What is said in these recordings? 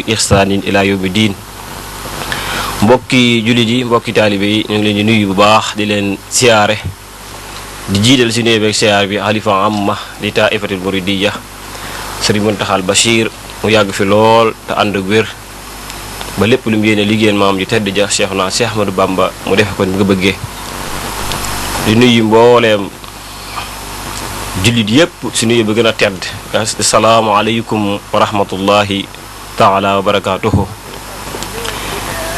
ihsaanin ila yawmi diin. Mbokki jullit yi mbokki taalibe yi ñu ngi leen di nuyu bu baax di leen siyaare di jiital si nuyu beeg siyaar bi xalifa amma di taifatul muridiyya Sëriñ Muntaxal Bachir mu yàgg fi lool te ànd ak wér ba lépp lu mu yéene liggéeyal maam ji tedd ja Cheikhuna Cheikh Ahmadou Bamba mu defe ko ni nga bëggee. di nuyu mbooleem jullit yépp si nuyu bi gën a tedd asalaamaaleykum wa rahmatullahi taala wa barakaatuhu.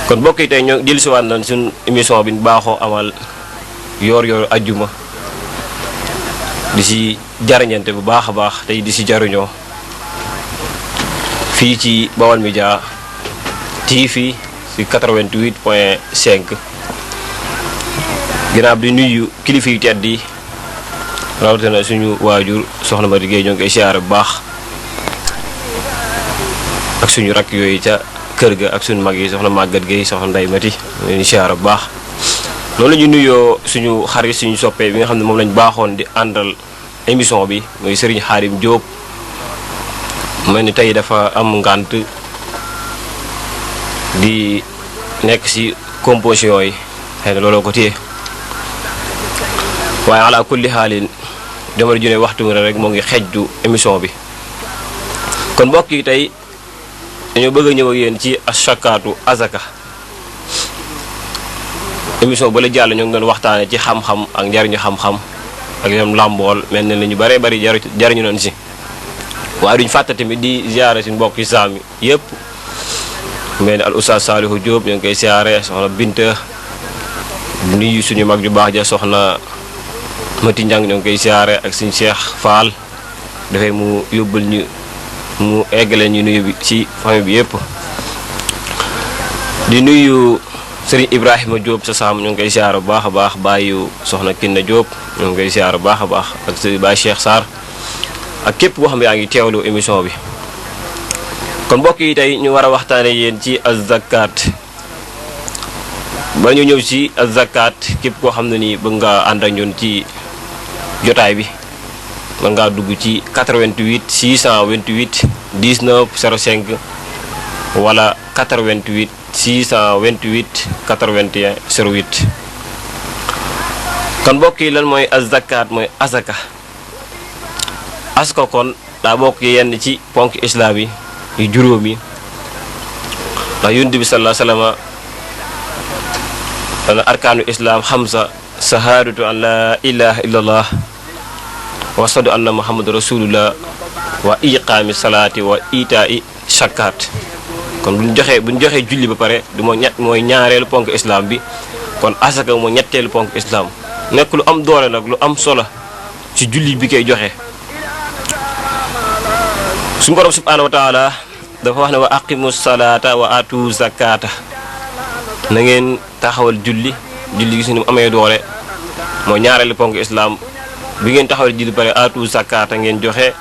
kon mbokk yi tey ñoo jël si waat nañ suñ émission bi ñu baaxoo amal yoor ajjuma di si jariñante bu baax a baax tey di si jariñoo fii ci Baol Média TV si 88.5. ginnaaw di nuyu kilifa yu tedd yi rawatina suñu waajur soxna Madi Gueye ñoo ngi koy siyaare bu baax ak suñu rakk yooyu ca kër ga ak suñu mag yi soxna Maguette Gueye soxna Ndeye Mati leen siyaare bu baax. loolu la ñu nuyoo suñu xarit suñu soppee bi nga xam ne moom lañ baaxoon di àndal émission bi muy Serigne Khadim Diop mel ni tey dafa am ngànt di nekk ci composition yi xëy na looloo ko téye waaye ala kulli xaalin jamono ju ne waxtu mi rek moo ngi xejju émission bi. kon mbokk yi tey dañoo bëgg a ñëw ak yéen ci ashakaatu azaka émission ba la jàll ñoo ngi doon waxtaane ci xam-xam ak njariñu xam-xam ak ñoom làmbool mel ne la ñu bëree bëri jariñu noonu si waaye duñ fàtte tamit di ziare si mbokk yi saami yëpp mel ne al oustaz Salihu Diop ñoo ngi koy ziare soxna Binta nuyu suñu mag ju baax ja soxna Mati Njang ñoo ngi koy ziare ak suñu Cheikh Fall dafay mu yóbbal ñu mu eggale ñu nuyu bi ci famille bi yëpp. di nuyu Serigne Ibrahima Diop sa saam ñu ngi koy ziare bu baax a baax bàyyu soxna Kinna Diop ñu ngi koy ziare bu baax a baax ak Serigne Baye Cheikh Sarr ak képp koo xam ne yaa ngi teewlu émission bi. kon mbokk yi tey ñu war a waxtaane yéen ci az-zakat ba ñu ñëw ci az-zakat képp koo xam ne nii bëgg nga ànd ak ñun ci jotaay bi mën ngaa dugg ci 88 628 19 05 wala 88 628 81 08. kon mbokk yi lan mooy az-zakat mooy asaka kon daa bokk yenn ci ponk islam yi yu juróom yi ndax yonent bi sallallahu alayhi wa sallam dana arkaanu islam xamsa sahaadatu an la ilaha illallah wa ashhadu anna muhammadu rasulullah wa iqaami salaati wa itaa'i shakaat. kon bu ñu joxee julli ba pare du mooy ñaareelu ponk islam bi kon asaka mooy ñetteelu ponk islam nekk lu am doole nag lu am solo ci julli bi koy joxe. suñu borom subhaanahu wa taala dafa wax ne wa aqimu salaata wa atu zakata na ngeen taxawal julli gis ni mu amee doole mooy ñaareelu ponk islam bi ngeen taxawal julli pare atu zakata ngeen joxe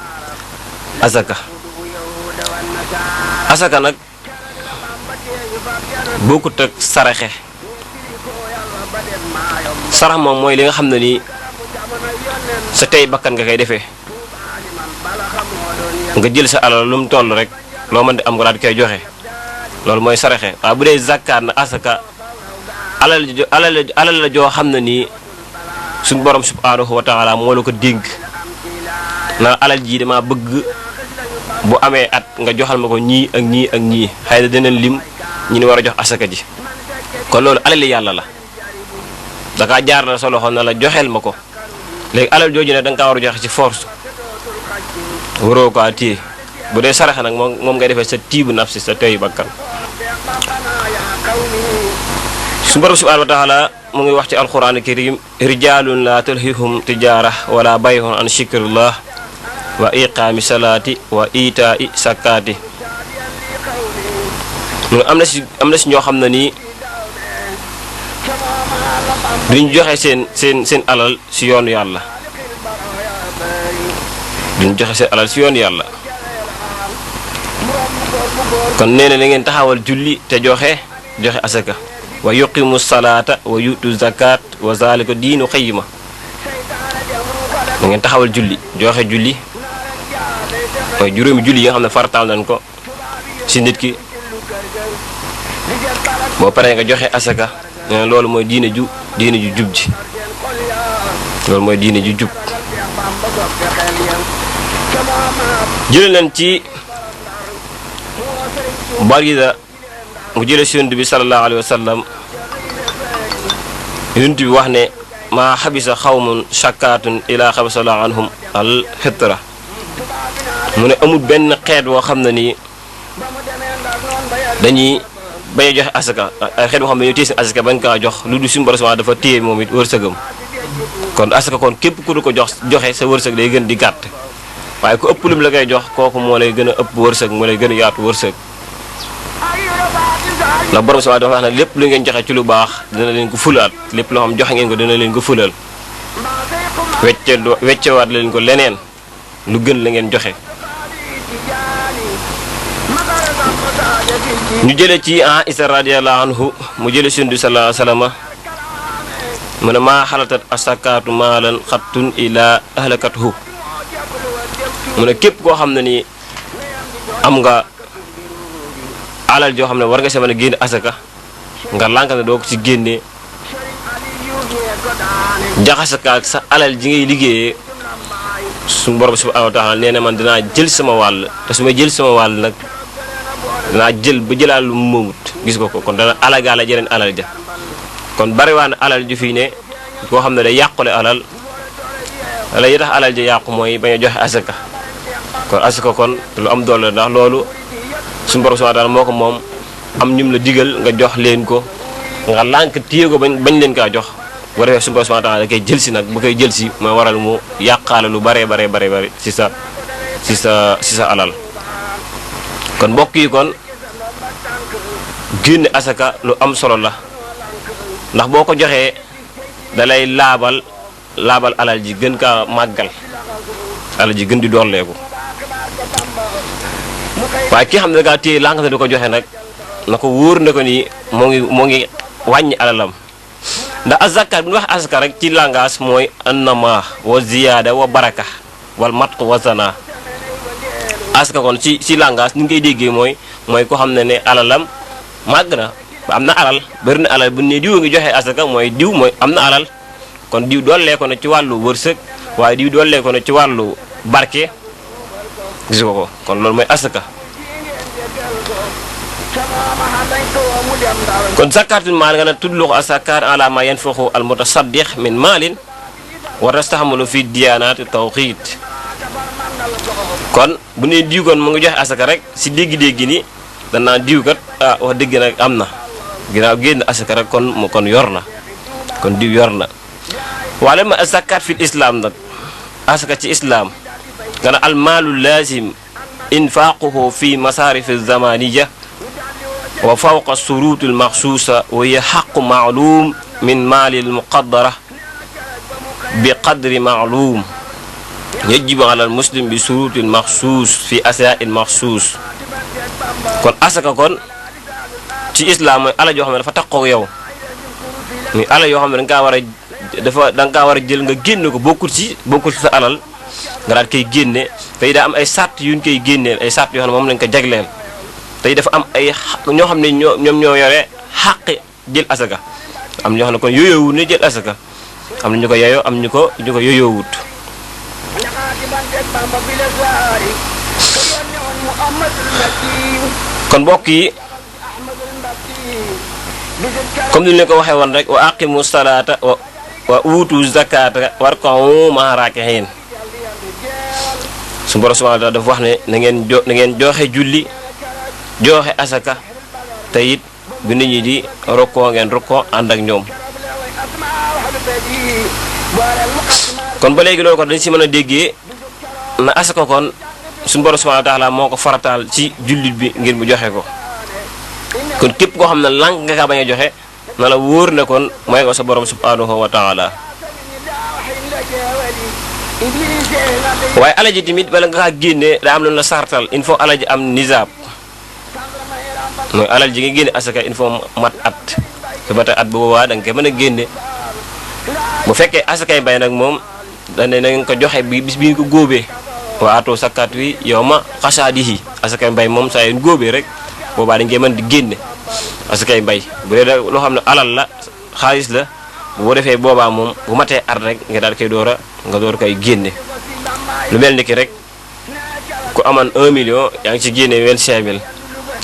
asaka nag bokkut ak saraxe. sarax moom mooy li nga xam ne nii sa tey bakkan nga koy defee nga jël sa alal lu mu toll rek loo mën di am nga daal di koy joxe loolu mooy saraxe. waaye bu dee zakkaat na asaka alal la joo xam ne nii suñu borom subhaanahu wa taala moo la ko dénk na alal ji dama bëgg bu amee at nga joxal ma ko ñii ak ñii ak ñii xëy na dinañ lim ñi ni war a jox asaka ji. kon loolu alali yàlla la dakaa jaar na sa loxo na la joxeel ma ko léegi alal jooju ne da nga kaa war a joxe ci force waroo ko téye. bu dee saraxa nag moom ngay defee sa tiibu nafsi sa teyu bakkan. su borom subhanahu wa taala mu ngi wax ci alquran karim rijalun la tulhihum tijara wala bayhun an shikrillah wa iqaami salaati wa itaa'i sakkaati. am na si ñoo xam ne nii duñ joxe seen alal si yoonu yàlla kon nee na ngeen taxawal julli te joxe asaka wa yuqimu salaata wa yutu zakat wa zalika diinu xayima. ngeen taxawal julli joxe julli mooy juróomi julli yi nga xam ne farataal nañ ko si nit ki boo paree nga joxe asaka nee na loolu mooy diine ju jub ji loolu mooy diine ju jub. jëlee leen ci Barida mu jëlee si Yonent bi sallallahu alayhi wa sallam Yonent bi wax ne maa xabisa xawmun shakkaatun ilaa xabisallahu anhum al fitra mu ne amul benn xeet woo xam ne nii dañuy bañ a joxe asaka ay xeet boo xam ne dañuy téye seen asaka bañ kaa jox lu du suñu borom dafa téye moom it wërsëgam kon asaka kon képp ku du ko joxe sa wërsëg day gën di gàtt waaye ku ëpp lim la koy jox kooku moo lay gën a ëpp wërsëg moo lay gën a yaatu wërsëg ndax borom dafa wax ne lépp lu ngeen joxe ci lu baax dina leen ko fulaat lépp loo xam joxe ngeen ko dina leen ko fulal weccewaat leen ko leneen lu gën la ngeen joxe. ñu jëlee ci Aïsa radiyallahu anhu mu jëlee si Yonent bi sallallahu alayhi wa sallam mu ne maa xalatat asakaatu maalan xattun ila ahlakathu mu ne képp koo xam ne ni am nga alal joo xam ne war nga si mën a génne asaka nga lànk ne doo ko ci génnee jaxasaka ak sa alal ji ngay liggéeyee suñu borom subhanahu wa taala nee na man dinaa jël sama wàll te su ma jël sama wàll nag dinaa jël ba jëlaal lu mu moomut gis ko kon dana alagaala jeneen alal ja kon bariwaan alal ju fii ne koo xam ne day yàqule alal wala yi tax alal ja yàqu mooy bañ a joxe asaka kon asaka kon lu am doole ndax loolu suñu borom subhanahu wa taala moo ko moom am ñum la digal nga jox leen ko nga lànk téye ko bañ leen kaa jox bu defee suñu borom subhanahu wa taala da koy jël si nag bu koy jël si mooy waral mu yàqaale lu bare si sa alal kon mbokk yi kon génne asaka lu am solo la ndax boo ko joxee dalay laabal alal ji gën kaa màggal alal ji gën di dolleeku waaye ki xam ne da ngaa téye lànk na di ko joxe nag na ko wóor na ko ni moo ngi wàññi alalam ndax azakaat bu ñu wax asaka rek ci langage mooy annama wa ziyaada wa baraka wal matq wa zana asaka kon ci langage ni ngay déggee mooy ko xam ne alalam màgg na ba am na alal bëri na alal bu ne diw ngi joxe asaka mooy diw mooy am na alal kon diw dollee ko na ci wàllu wërsëg waaye diw dollee ko na ci wàllu barke gis ko kon loolu mooy asaka kon zakaatul maal nga ne tudluxu asakaar ala ma yanfaxu al mutasaddiq min maalin wa tastaxmalu fi diyaanaati tawxiit kon bu ne diw kon mu ngi joxe asaka rek si dégg-dégg ni danaa diw kat wax dëgg nag am na ginnaaw génn asaka rek kon yor na kon diw yor na wala ma zakaat fi islam nag asaka ci islam nga ne al maalu laazim infaaquhu fi masaarifi zamaniya wa fawqa suruutil maxsuusa wa hiya xaqu maalum min maalil muqaddara bi qadri maalum yajibu alal muslim bi suruutil maxsuus fi asaa'il maxsuus kon asaka kon ci islam mooy alal yoo xam ne dafa taxaw yow muy alal yoo xam ne da nga kaa war a jël nga génne ko bokkul ci sa alal nga daal koy génne tey daa am ay sàrt yuñ koy génneel ay sàrt yoo xam ne moom lañ ko jagleel tey dafa am ay ñoo xam ne ñoom ñoo yore xàq jël asaka am ñoo xam ne kon yooyoowut ne jël asaka am na ñu ko yeyoo am ñu ko yooyoowut kon mbokk yi comme ni ñu leen ko waxee woon rek wa aqimu salaata wa uutu zakata warka'u ma'a raaki'iin su borom subhanahu wa ta'ala dafa wax ne na ngeen joxe julli joxe asaka te it bu nit ñi di rokkoo ngeen rokkoo ànd ak ñoom kon ba léegi loolu kon dañ si mën a déggee na asaka kon suñu borom subhanahu wa ta'ala moo ko farataal ci jullit bi ngir mu joxe ko kon képp koo xam ne lànk nga kaa bañ a joxe na la wóor ne kon mooy ko sa borom subhanahu wa ta'ala waaye alal ji tamit bala nga kaa génne daa am lu la sartal il faut alal ji am nisaab mooy alal ji nga génne asaka il faut mat at su matee at bu boobaa da nga koy mën a génne bu fekkee asakay bay nag moom dañ ne na nga ko joxe bi bis bi nga ko góobee waa atoo sakkaat wi yow ma xasaadihi asakay mbay moom saa yu góobee rek boobaa dañ koy mën di génne asakay mbay. bu dee loo xam ne alal la xaalis la boo defee boobaa moom bu matee at rek nga daal koy door koy génne. lu mel ni ki rek ku aman 1 million yaa ngi ci génne 25 000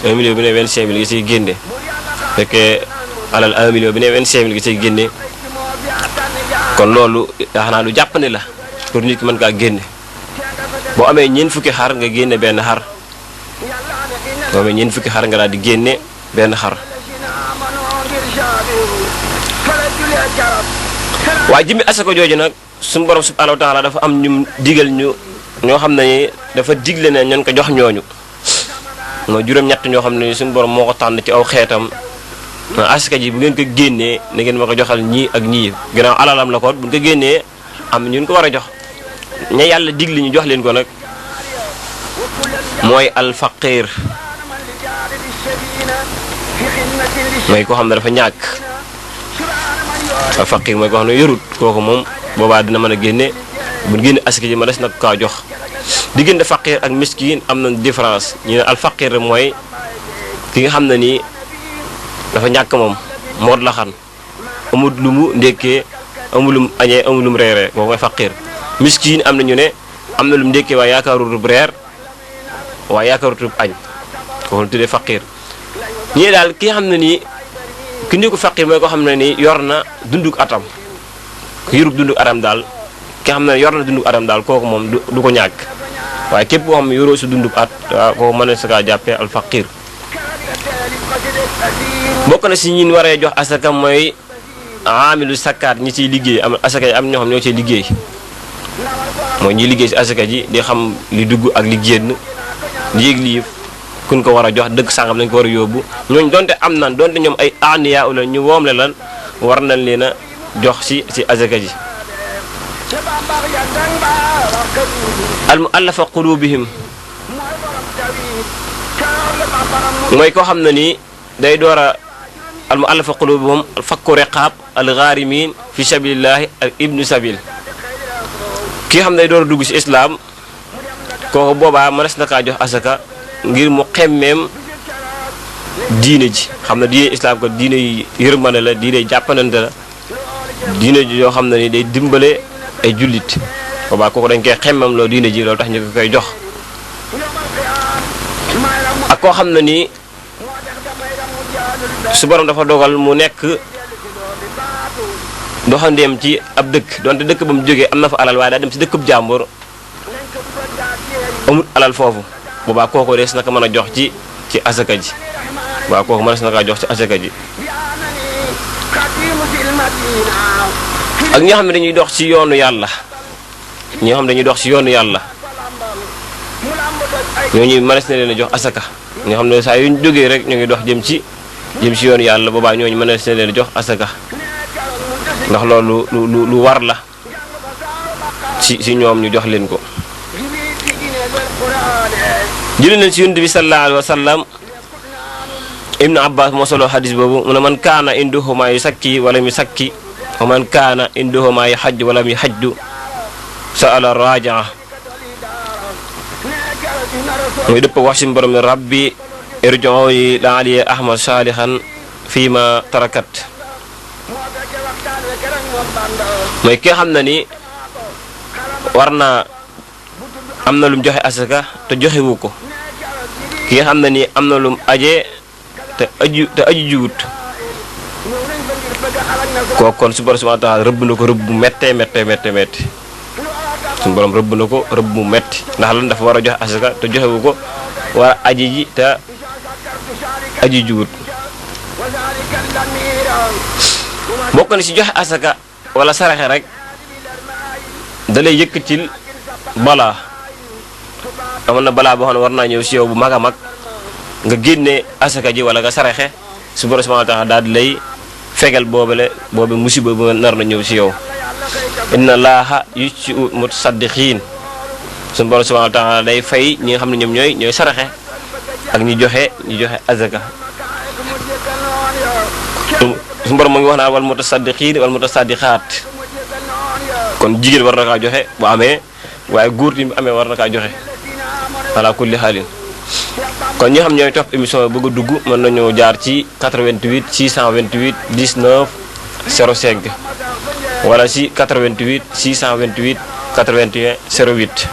1 million bi ne 25 000 gi ciy génne fekkee alal 1 million bi ne 25 000 gi ciy génne kon loolu xanaa lu jàppandi la pour nit ki mën kaa génne. boo amee ñeent fukki xar nga génne benn xar boo amee ñeent fukki xar nga daal di génne benn xar. waaye jëmmi asaka jooju nag suñu borom subhanahu wa taala dafa am ñu digal ñu ñoo xam ne dafa digle ne ñun ko jox ñooñu mooy juróom-ñett ñoo xam ne suñu borom moo ko tànn ci aw xeetam asaka ji bu ngeen ko génnee na ngeen ma ko joxal ñii ak ñii gannaaw alalam la ko bu ñu ko génnee am ñun ko war a jox ña yàlla digle ñu jox leen ko nag mooy alfaqir mooy koo xam ne dafa ñàkk. alfaqir mooy koo xam ne yorut kooku moom boobaa dina mën a génne bu génne asaka ji ma des nag kaa jox. diggante faqir ak miskin am na différence ñu ne alfaqir mooy ki nga xam ne nii dafa ñàkk moom moot la xan amul lu mu ndékkee amul lu mu añee amul lu mu reeree kooku mooy faqir. miskin am na ñu ne am na lu mu ndékkee waaye yaakaarutub reer waaye yaakaarutub añ kooku la tuddee faqir. ñii daal ki nga xam ne nii ki ñu ko faqir mooy koo xam ne nii yor na dunduk atam ku yorub dunduk atam daal ki nga xam ne yor na dunduk atam daal kooku moom du ko ñàkk waaye képp koo xam ne yoroo si dunduk at waaw kooku mën na sa kaa jàppee al faqir. bokk na si ñin waree jox asaka mooy aamilu sakkaat ñi ciy liggéey am asaka yi am ñoo xam ñoo ciy liggéey mooy ñi liggéey si asaka ji di xam li dugg ak li génn li yëg li kun ko war a jox dëkk sàngam lañ ko war a yóbbu ñooñu donte am nan donte ñoom ay aniya la ñu woom le lan war nañ leen a jox si asaka ji. al muallafa qulubihim mooy koo xam ne nii day door a al muallafa qulubihum fakku riqaab al ghaarimin fi sabilillahi ak ibnu sabil ki xam ne day door a dugg si islam kooku boobaa mënees na kaa jox asaka ngir mu xemmeem diine ji xam ne diine islam ko diine yi yërmande la diine jàppanante la diine ji yoo xam ne ni day dimbale ay jullit boobaa kooku dañ koy xemmeem loo diine ji loolu tax ñu ko koy jox. ak koo xam ne nii su borom dafa dogal mu nekk doxandeem ci ab dëkk donte dëkk ba mu jógee am na fa alal waaye daa dem si dëkkub jàmbur amul alal foofu boobaa kooku des na ko mën a jox ci asaka ji waaw kooku mën na kaa jox ci asaka ji. ak ñi nga xam ne dañuy dox ci yoonu yàlla ñi nga xam ne dañuy dox ci yoonu yàlla ñooñu mënees na leen a jox asaka ñoo xam ne saa yu ñu jógee rek ñu ngi dox jëm ci yoonu yàlla boobaa ñooñu mënees na leen a jox asaka ndax loolu lu war la ci ñoom ñu jox leen ko. jëlee nañ ci yonent bi sallallahu alayhi wa sallam Ibnu Abbas moo solo xadis boobu mu ne man kaana indahu maa yusakki wala mu sakki wa man kaana indahu maa yuhajj wala mu hajju sa'ala rajaa muy dëpp wax si borom ne rabbi irji'uni la'alli ahmad salihan fii ma tarakat mooy ki nga xam ne ni war naa am na lum joxe asaka te joxewu ko ki nga xam ne nii am na lum aje te aju jiwut kooku kon su borom subhanahu wa ta'ala rëbb na ko rëbb bu méttee suñu borom rëbb na ko rëbb mu métti ndax lan dafa war a joxe asaka te joxewu ko war a aji ji te aju jiwut. bokk na si joxe asaka wala saraxe rek da lay yëkkatil balaa amoon na balaa boo xam ne war naa ñëw si yow bu mag a mag nga génne asaka ji wala nga saraxe su borom subhanahu wa ta'ala daal di lay fegal boobu musiba bu nar na ñëw si yow. inna laaha yucci'u mutasaddiqiin suñu borom subhanahu wa ta'ala day fay ñi nga xam ne ñoom ñooy saraxe ak ñi joxe asaka. suñu borom mu ngi wax naa wal mutasaddiqiin wal mutasaddiqaat kon jigéen war na kaa joxe bu amee waaye góor tamit bu amee war na kaa joxe ala kulli xaalin kon ñi xam ñooy topp émission bëgg a dugg mën nañoo jaar ci 88 628 19 05 wala ci 88 628 81 08.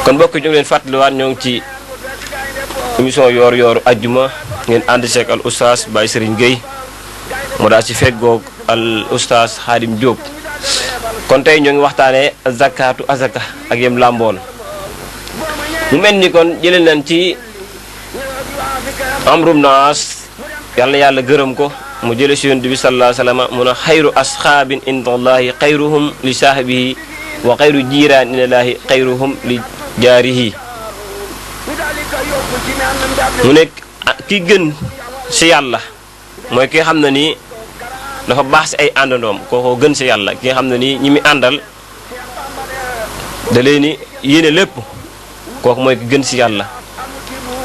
kon mbokk ñu ngi leen fàttaliwaat ñoo ngi ci émission yoor ajjuma ngeen ànd seeg al oustaz Baye Serigne Gueye mu daal ci feggoog al oustaz Khadim Diop. kon tey ñoo ngi waxtaanee zakatu azaka ak yem làmboon mu mel ni kon jëlee nañ ci amrum naas yàlla gërëm ko mu jële si yonent bi sallallahu alayhi wa sallam mun a xayru asxaabin indallahi xayruhum li saahibihi wa xayru jiiraan indallahi xayruhum li jaarihi. mu nekk ki gën si yàlla mooy ki nga xam ne nii dafa baax si ay àndandoom kookoo gën si yàlla ki nga xam ne nii ñi mi àndal da leen ni yéene lépp kooku mooy ki gën si yàlla.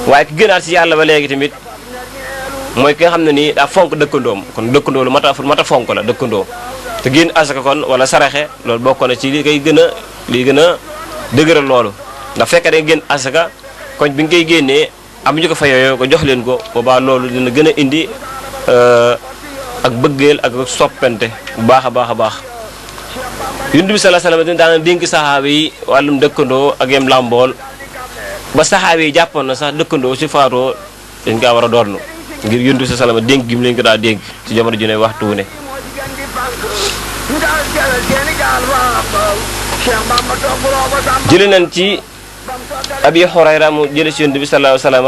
waaye ki gënaat si yàlla ba léegi tamit mooy ki nga xam ne nii daa fonk dëkkandoom kon dëkkandoo lu mat a fonk la dëkkandoo te génn asaka kon wala saraxe loolu bokk na ci li gën a dëgëral loolu ndax fekkee da génn asaka koñ bi nga koy génnee am ñu ko fa yooyoo ko jox leen ko boobaa loolu dina gën a indi ak bëggeel ak soppante bu baax a baax. Yonent bi sallallahu alayhi wasallam daana dénk saxaaba yi wàllum dëkkandoo ak yem làmbool ba saxaaba yi jàppoon na sax dëkkandoo si faatoo dañ kaa war a doon ngir Yonent bi sallallahu alayhi wasallam dénk gi mu leen ko daa dénk ci jamono ju ne waxtu wu ne. jëlee nañ ci Abi Hurayra mu jële si Yonent bi sallallahu alayhi wasallam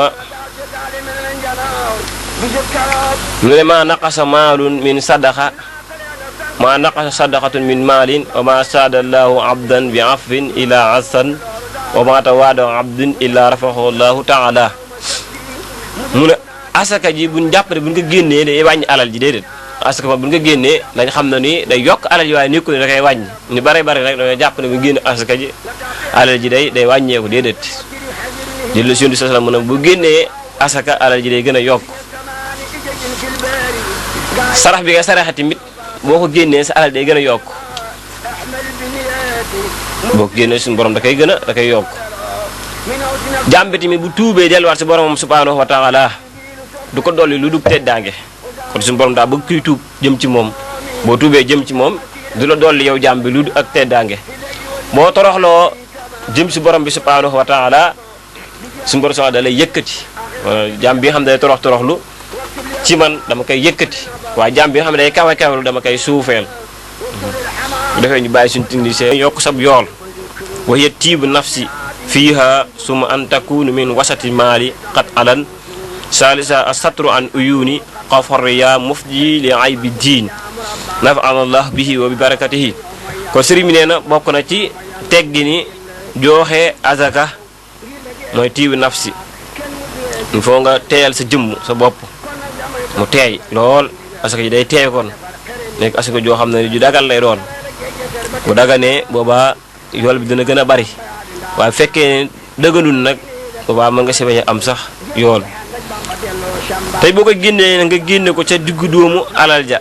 mu ne maa naqasa maalun min sadaqa maa naqasa sadaqatun min maalin wa maa saadallahu abdan bi afwin ila asan wa maa tawaada abdun illa rafahu allahu taala. mu ne asaka ji buñ jàppale buñ ko génnee day wàññi alal ji déedéet asaka ma buñ ko génnee dañ xam ne ni day yokk alal ji waaye nekkul ne da koy wàññi ñu bare rek dañoo jàpp ne bu génne asaka ji alal ji day wàññeeku déedéet. jël si Yonent bi sallallahu alayhi wasallam mu ne bu génnee asaka alal ji day gën a yokk. sarax bi nga saraxe tamit boo ko génnee sa alal day gën a yokk boo ko génnee suñu borom da koy yokk. jaam bi tamit bu tuubee delluwaat si boromam subhanahu wa taala du ko dolli lu dug teddaange kon suñu borom daa bëgg kuy tuub jëm ci moom boo tuubee jëm ci moom du la dolli yow jaam bi lu ak teddaange boo toroxloo jëm si borom bi subhanahu wa taala suñu borom da lay yëkkati jaam bi nga xam ne day toroxlu ci man dama koy yëkkati waaye jaam bi nga xam ne day kawe dama koy suufeel bu defee ñu bàyyi suñu technicien yokk sab yool wa hiya tiibu nafsi fiiha suma an takunu min wasati maali qat alan salisa asatru an uyuni xafariya mufji li aybi diin nafanallah bihi wa bi barakatihi. kon sëriñ bi nee na bokk na ci teggi ni jooxe azaka mooy tiibu nafsi il faut nga teeyal sa jëmm sa bopp mu teey lool asaka ji day teey kon nekk asaka joo xam ne ju dagal lay doon bu daganee boobaa yool bi dina gën a bari waaye fekkee dëgganul nag boobaa mën nga si bañ a am sax yool. tey boo ko génnee nga génne ko ca diggu dóomu alal ja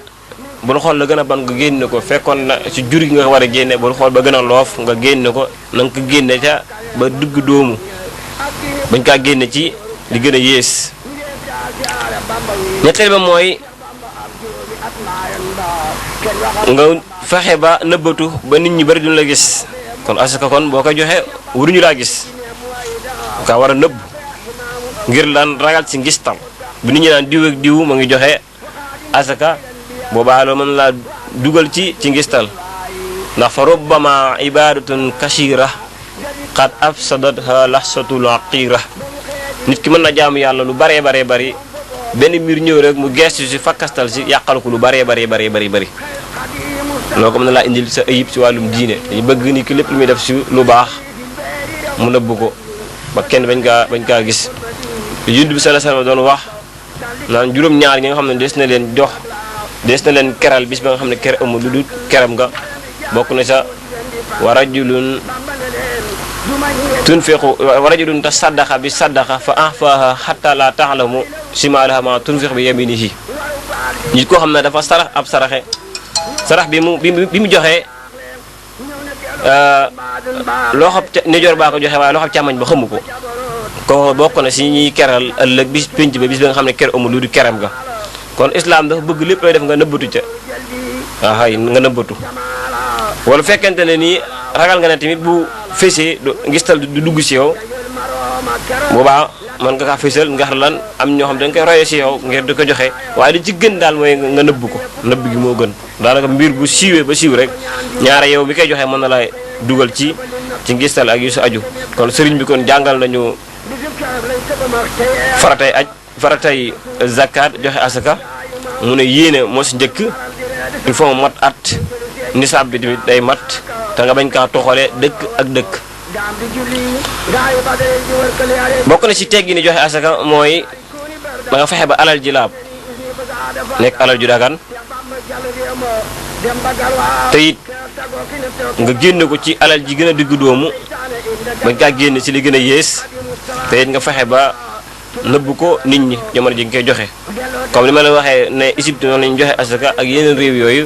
bul xool la gën a ban nga génne ko fekkoon na ci jur gi nga war a génne bul xool ba gën a loof nga génne ko na nga ko génne ca ba diggu dóomu bañ kaa génne ci li gën a yées. ñetteel ba mooy nga fexe ba nëbbatu ba nit ñi bari duñu la gis kon asaka kon boo koy joxe waruñu laa gis ka war a nëbb ngir lan ragal ci ngistal bu nit ñi naan diw ak diw ma ngi joxe asaka boobaa loo mën laa dugal ci ngistal ndax fa rubbama ibadatun kashira qad afsadatha lahsatul aqira nit ki mën na jaamu yàlla lu bari benn mbir ñëw rek mu gestu si fakkastal si yàqal ko lu bari loo ko mën na laa indil sa ayib si wàllum diine dañu bëgg ni ki lépp lu muy def si lu baax mu nëbb ko ba kenn bañ kaa gis. Yonent bi sallallahu alayhi wasallam doon wax naan juróom-ñaar ñi nga xam ne des na leen keral bis ba nga xam ne ker amul lu dul keram nga bokk na sa wa rajulun tasaddaqa bi saddaqa fa ahfaha hatta la ta'lamu shimalaha ma tunfiqu bi yaminihi. nit koo xam ne dafa sarax ab sarax bi mu joxee loxo nijoor baa ko joxe waaye loxo càmmoñ ba xamu ko ko bokk na si ñuy keral ëllëg bis pénc ba bis ba nga xam ne ker amul lu du keram ga kon islam dafa bëgg lépp lay def nga nëbbatu ca waaw nga nëbbatu wala fekkente ne nii ragal nga ne tamit bu fesee ngistal du dugg si yow boobaa mën nga kaa fésal nga xam lan am ñoo xam dañ koy royee si yow ngir di ko joxe waaye li ci gën daal mooy nga nëbb ko nëbb gi moo gën daanaka mbir bu siiwee ba siiw rek ñaare yow bi koy joxe mën na la dugal ci ngistal ak yu sa aju kon sëriñ bi kon jàngal nañu faratay zakat joxe asaka mu ne yéene moo si njëkk il faut mat at nisaab bi tamit day mat te nga bañ kaa toxalee dëkk ak dëkk bokk na ci teggi ni joxe asaka mooy da nga fexe ba alal ji laab nekk alal ju dagan te it nga génne ko ci alal ji gën a diggu doomu bañ kaa génne ci li gën a yées te it nga fexe ba nëbb ko nit ñi jamono ji nga koy joxe comme li ma la waxee ne Égypte noonu lañu joxe asaka ak yeneen réew yooyu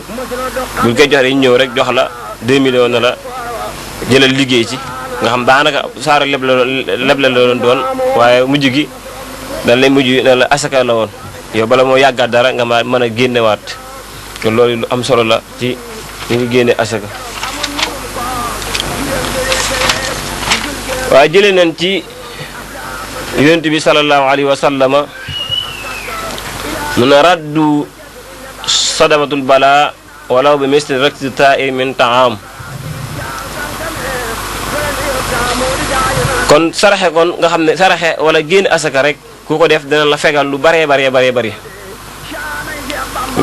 buñ koy joxe dañu ñëw rek jox la 2 millions na la jëlal liggéey ci nga xam daanaka saara leble la doon waaye mujj gi dañ lay mujj ne la asaka la woon yow bala moo yàggaat dara nga ma mën a génnewaat te loolu lu am solo la ci li ngi génne asaka waaye jëlee nañ ci yonent bi sallallahu alayhi wa sallama mun a raddu sadamatul bala walaw bi misli rakti ta'i min ta'am kon saraxe kon nga xam ne saraxe wala génn asaka rek ku ko def dina la fegal lu baree bari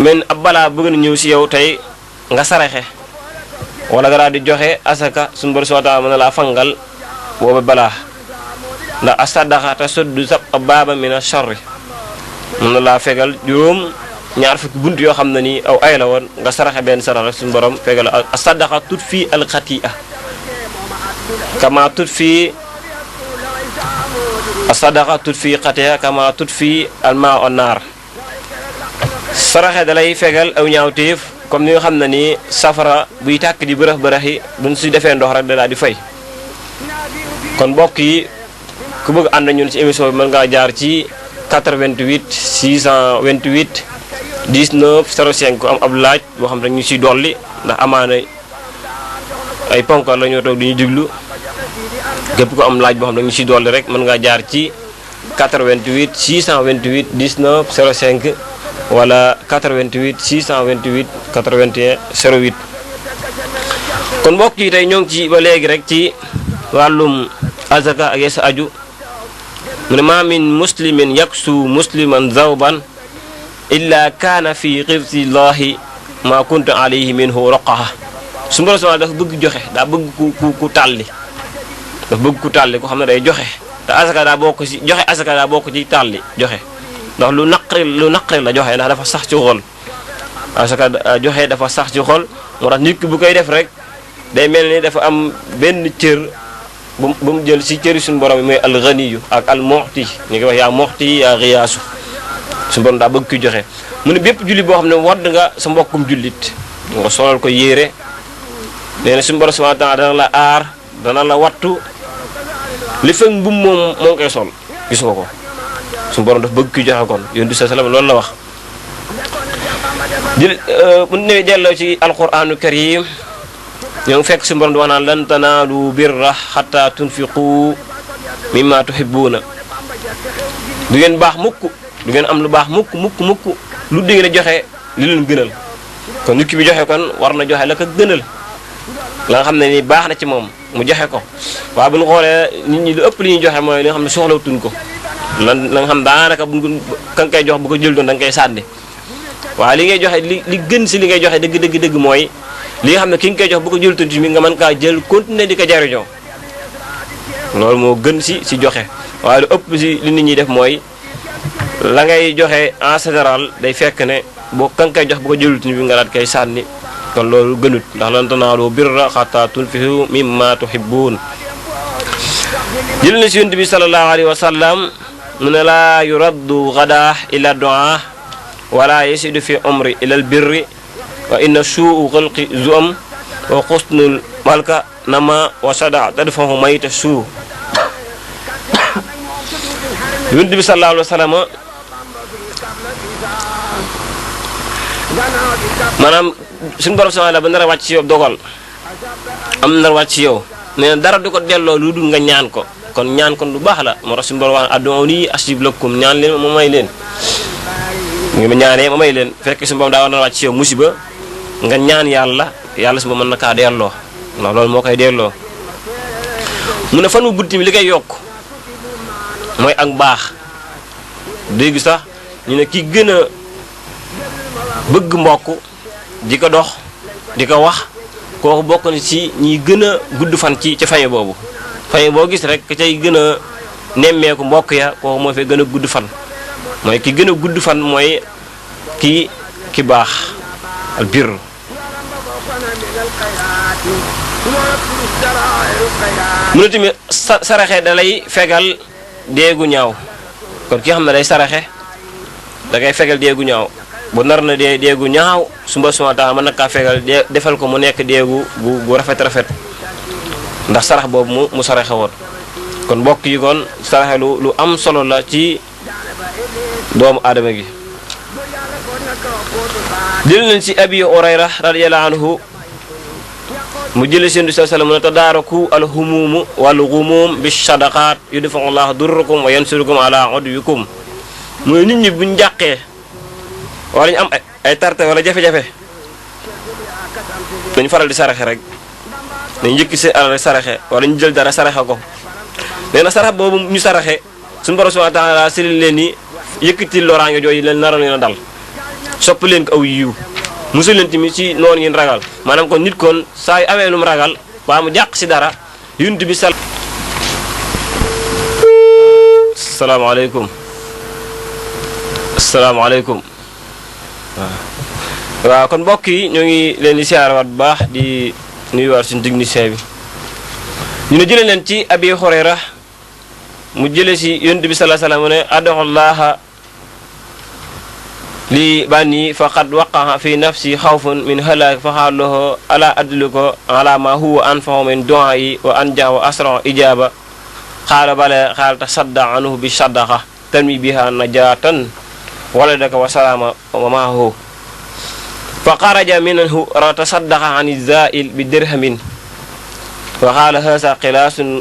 men ab balaa bëgg na ñëw si yow tey nga saraxe wala nga daal di joxe asaka suñu bor soota mën na laa fangal boobu balaa ndax asadaqa tasuddu sab baaba mina sharri mën na laa fegal juróom ñaar fukki bunt yoo xam ne nii aw ay la woon nga saraxe benn sarax rek suñu borom fegal asadaqa tut fii alxati'a kama tut fii asadaqa tut fii xati'a kama tut fii almaa on naar saraxe dalay fegal aw ñaawteef comme ni nga xam ne nii safara buy tàkk di bërëx yi buñ si defee ndox rek da laa di fay kon mbokk yi ku bëgg ànd ñun ci émission bi mën ngaa jaar ci 88 628 19 05 ku am ab laaj boo xam ne ñu siy dolli ndax amaana ay ponkal la ñoo toog di ñu diglu képp ko am laaj boo xam ne ñu siy dolli rek mën ngaa jaar ci 88 628 19 05 wala 88 628 81 08 kon mbokk yi tey ñoo ngi ci ba léegi rek ci wàllum azaka ak yesa aju mu ne ma min muslimin yaksu musliman zawban illa kaana fi xiftillahi ma kunta alayhi minhu roqaha su ma la dafa bëgg joxe daa bëgg ku tàlli dafa bëgg ku tàlli ko xam ne day joxe te asaka daa bokk ci joxe asaka daa bokk ci tàlli joxe ndax lu naqari la joxe ndax dafa sax ci xol asaka joxe dafa sax ci xol moo tax nit ki bu koy def rek day mel ni dafa am benn cër bu mu jël ci cëri suñu borom yi mooy alganiyu ak almoxti ñu ngi wax yaa moxti yaa riyaasu suñu borom daa bëgg kuy joxe mu ne bépp jullit boo xam ne wadd nga sa mbokkum jullit nga solal ko yére nee na suñu borom subhanahu wa ta'ala dana la aar dana la wattu li fekk mbum moom moo koy sol gis nga ko suñu borom dafa bëgg kuy joxe kon yonent sa salaam loolu la wax bu ñu delloo ci alquranu karim ñoo ngi fekk suñu borom di wax naan lan tanaalu birra xatta tunfiqu mimma tuhibbuuna du ngeen baax mukk du ngeen am lu baax mukk lu dégg la joxe li leen gënal kon nit ki bi joxe kon war na joxe la ko gënal la nga xam ne ni baax na ci moom mu joxe ko waaye bu ñu xoolee nit ñi lu ëpp li ñuy joxe mooy li nga xam ne soxlawtuñ ko la nga xam daanaka bu ka nga koy jox bu ko jël doon da nga koy sànni waaye li ngay joxe li gën si li ngay joxe dëgg mooy li nga xam ne ki nga koy jox bu ko jël tuuti mi nga mën kaa jël continuer di ko jariñoo loolu moo gën si joxe waaye lu ëpp si li nit ñi def mooy la ngay joxe en général day fekk ne boo ka nga koy jox bu ko jël tuuti mi nga daal koy sànni kon loolu gënut ndax lan tanaalu birra hattaa tunfiqu mimmaa tuhibbuun jël na si yonent bi sallallahu alayhi wa sallam mu ne laa yuraddu gadaa ila du'a wala yasidu fi umri ila al birri wa inna suu xalqi zuam wa xusnul malka nama wa sada tadfahu mayta suu yonent bi sallallahu alayhi wa sallam maanaam suñu borom subhanahu wa ta'ala ba nar a wàcc ci yow dogal am nar a wàcc ci yow nee na dara du ko delloo lu dul nga ñaan ko kon ñaan kon lu baax la moo tax suñu borom wax ad'uuni astajib lakum ñaan leen ma may leen ngi ma ñaanee ma may leen fekk suñu borom daa war na wàcc ci yow musiba nga ñaan yàlla su ba mën na kaa delloo ndax loolu moo koy delloo mu ne fan wu gudd mi li koy yokk mooy ak baax dégg sax ñu ne ki gën a bëgg mbokk di ko dox di ko wax kooku bokk na ci ñi gën a gudd fan ci famille boobu famille boo gis rek ka cay gën a nemmeeku mbokk ya kooku moo fay gën a gudd fan mooy ki gën a gudd fan mooy ki baax al birr mu ne tamit saraxe da lay fegal deegu ñaaw kon ki xam ne day saraxe da ngay fegal deegu ñaaw bu nar na deegu ñaaw sumba suma tax mën na kaa fegal defal ko mu nekk deegu gu rafet ndax sarax boobu mu saraxe woon kon mbokk yi kon saraxe lu am solo la ci doomu aadama gi jël nañ ci Abi Hurayra radiyallahu anhu mu jële seen du sallam mu ne tadaaraku alhumumu wal ghumum bi sadaqaat yudfa'u Allahu durrakum wa yansurukum ala udwikum mooy nit ñi buñ jàqee wala ñu am ay tarte wala jafe-jafe dañu faral di saraxe rek dañu njëkk seen alal saraxe wala ñu jël dara saraxe ko nee na sarax boobu ñu saraxe suñu borom subhanahu wa ta'ala sëriñ leen ni yëkkati loraange jooju leen naroon leen a dal sopp leen ko aw yiw musul leen tamit ci noonu ngeen ragal maanaam kon nit kon saa yu amee lu mu ragal waa mu jàq si dara yonent bi asalaamaaleykum waaw kon mbokk yi ñoo ngi leen di siyaarawaat bu baax di nuyuwaat suñu technicien bi ñu ne jëlee leen ci Abi Hurayra mu jëlee si yonent bi sallallahu alayhi wa sallam mu ne ad'ullaha li bani faqad waqa'a fi nafsi xawfun min halak fa xaaluhu ala adluko ala ma huwa anfa'u min du'a'i wa anja wa asra ijaba xaala bala xaala tasadda anhu bi sadaqa tanmi biha najatan waladaka wa salama wa maahu fa xaraja minhu tasaddaqa an zail bi dirhamin wa xaala hasa xilaasun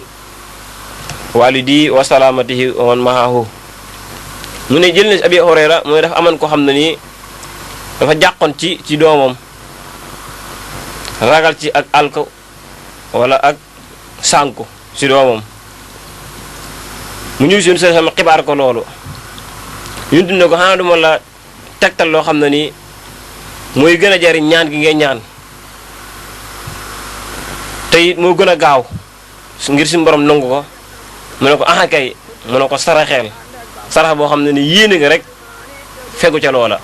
walidi wa salamatihi wa man maahu mu ne jël na si Abi Hurayra mooy dafa amoon ko xam ne nii dafa jàqoon ci doomam ragal ci ak alko wala ak sànku si doomam mu ñëw si sama xibaar ko loolu ñun dund ko xanaa duma la tegtal loo xam ne nii mooy gën a jariñ ñaan gi ngay ñaan te it moo gën a gaaw ngir suñu borom nangu ko mu ne ko aha kay mu ne ko saraxeel sarax boo xam ne ni yéene nga rek fegu ca loola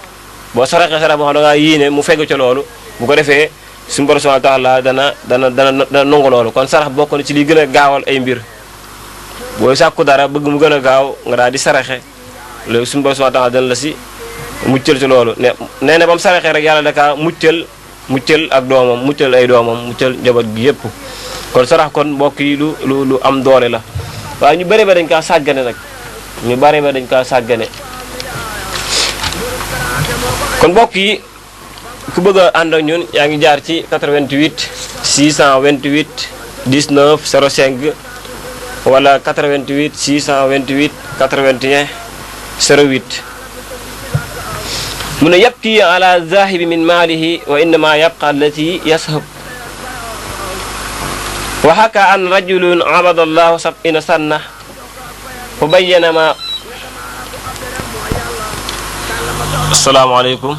boo saraxee sarax boo xam ne dangaa yéene mu fegu ca loolu bu ko defee suñu borom subhanahu wa ta'ala dana nangu loolu kon sarax bokk na ci li gën a gaawal ay mbir booy sàkku dara bëgg mu gën a gaaw nga daal di saraxe loolu suñu borom subhanahu wa ta'ala dana la si muccal ci loolu nee na ba mu saraxee rek yàlla dakaa muccal ak doomam muccal ay doomam muccal njaboot gi yépp kon sarax kon mbokk yi lu am doole la waaye ñu bëri ba dañ kaa sàggane nag ñu bari ba dañ kaa sàggane kon mbokk yi ku bëgg a ànd ak ñun yaa ngi jaar ci 88 628 19 05 wala 88 628 81 08 mu ne yabki ala zahibi min maalihi wa innama yabqa allati yashab wa haka an rajulun abada allahu 70 sanna fa bayyana ma asalaamaaleykum.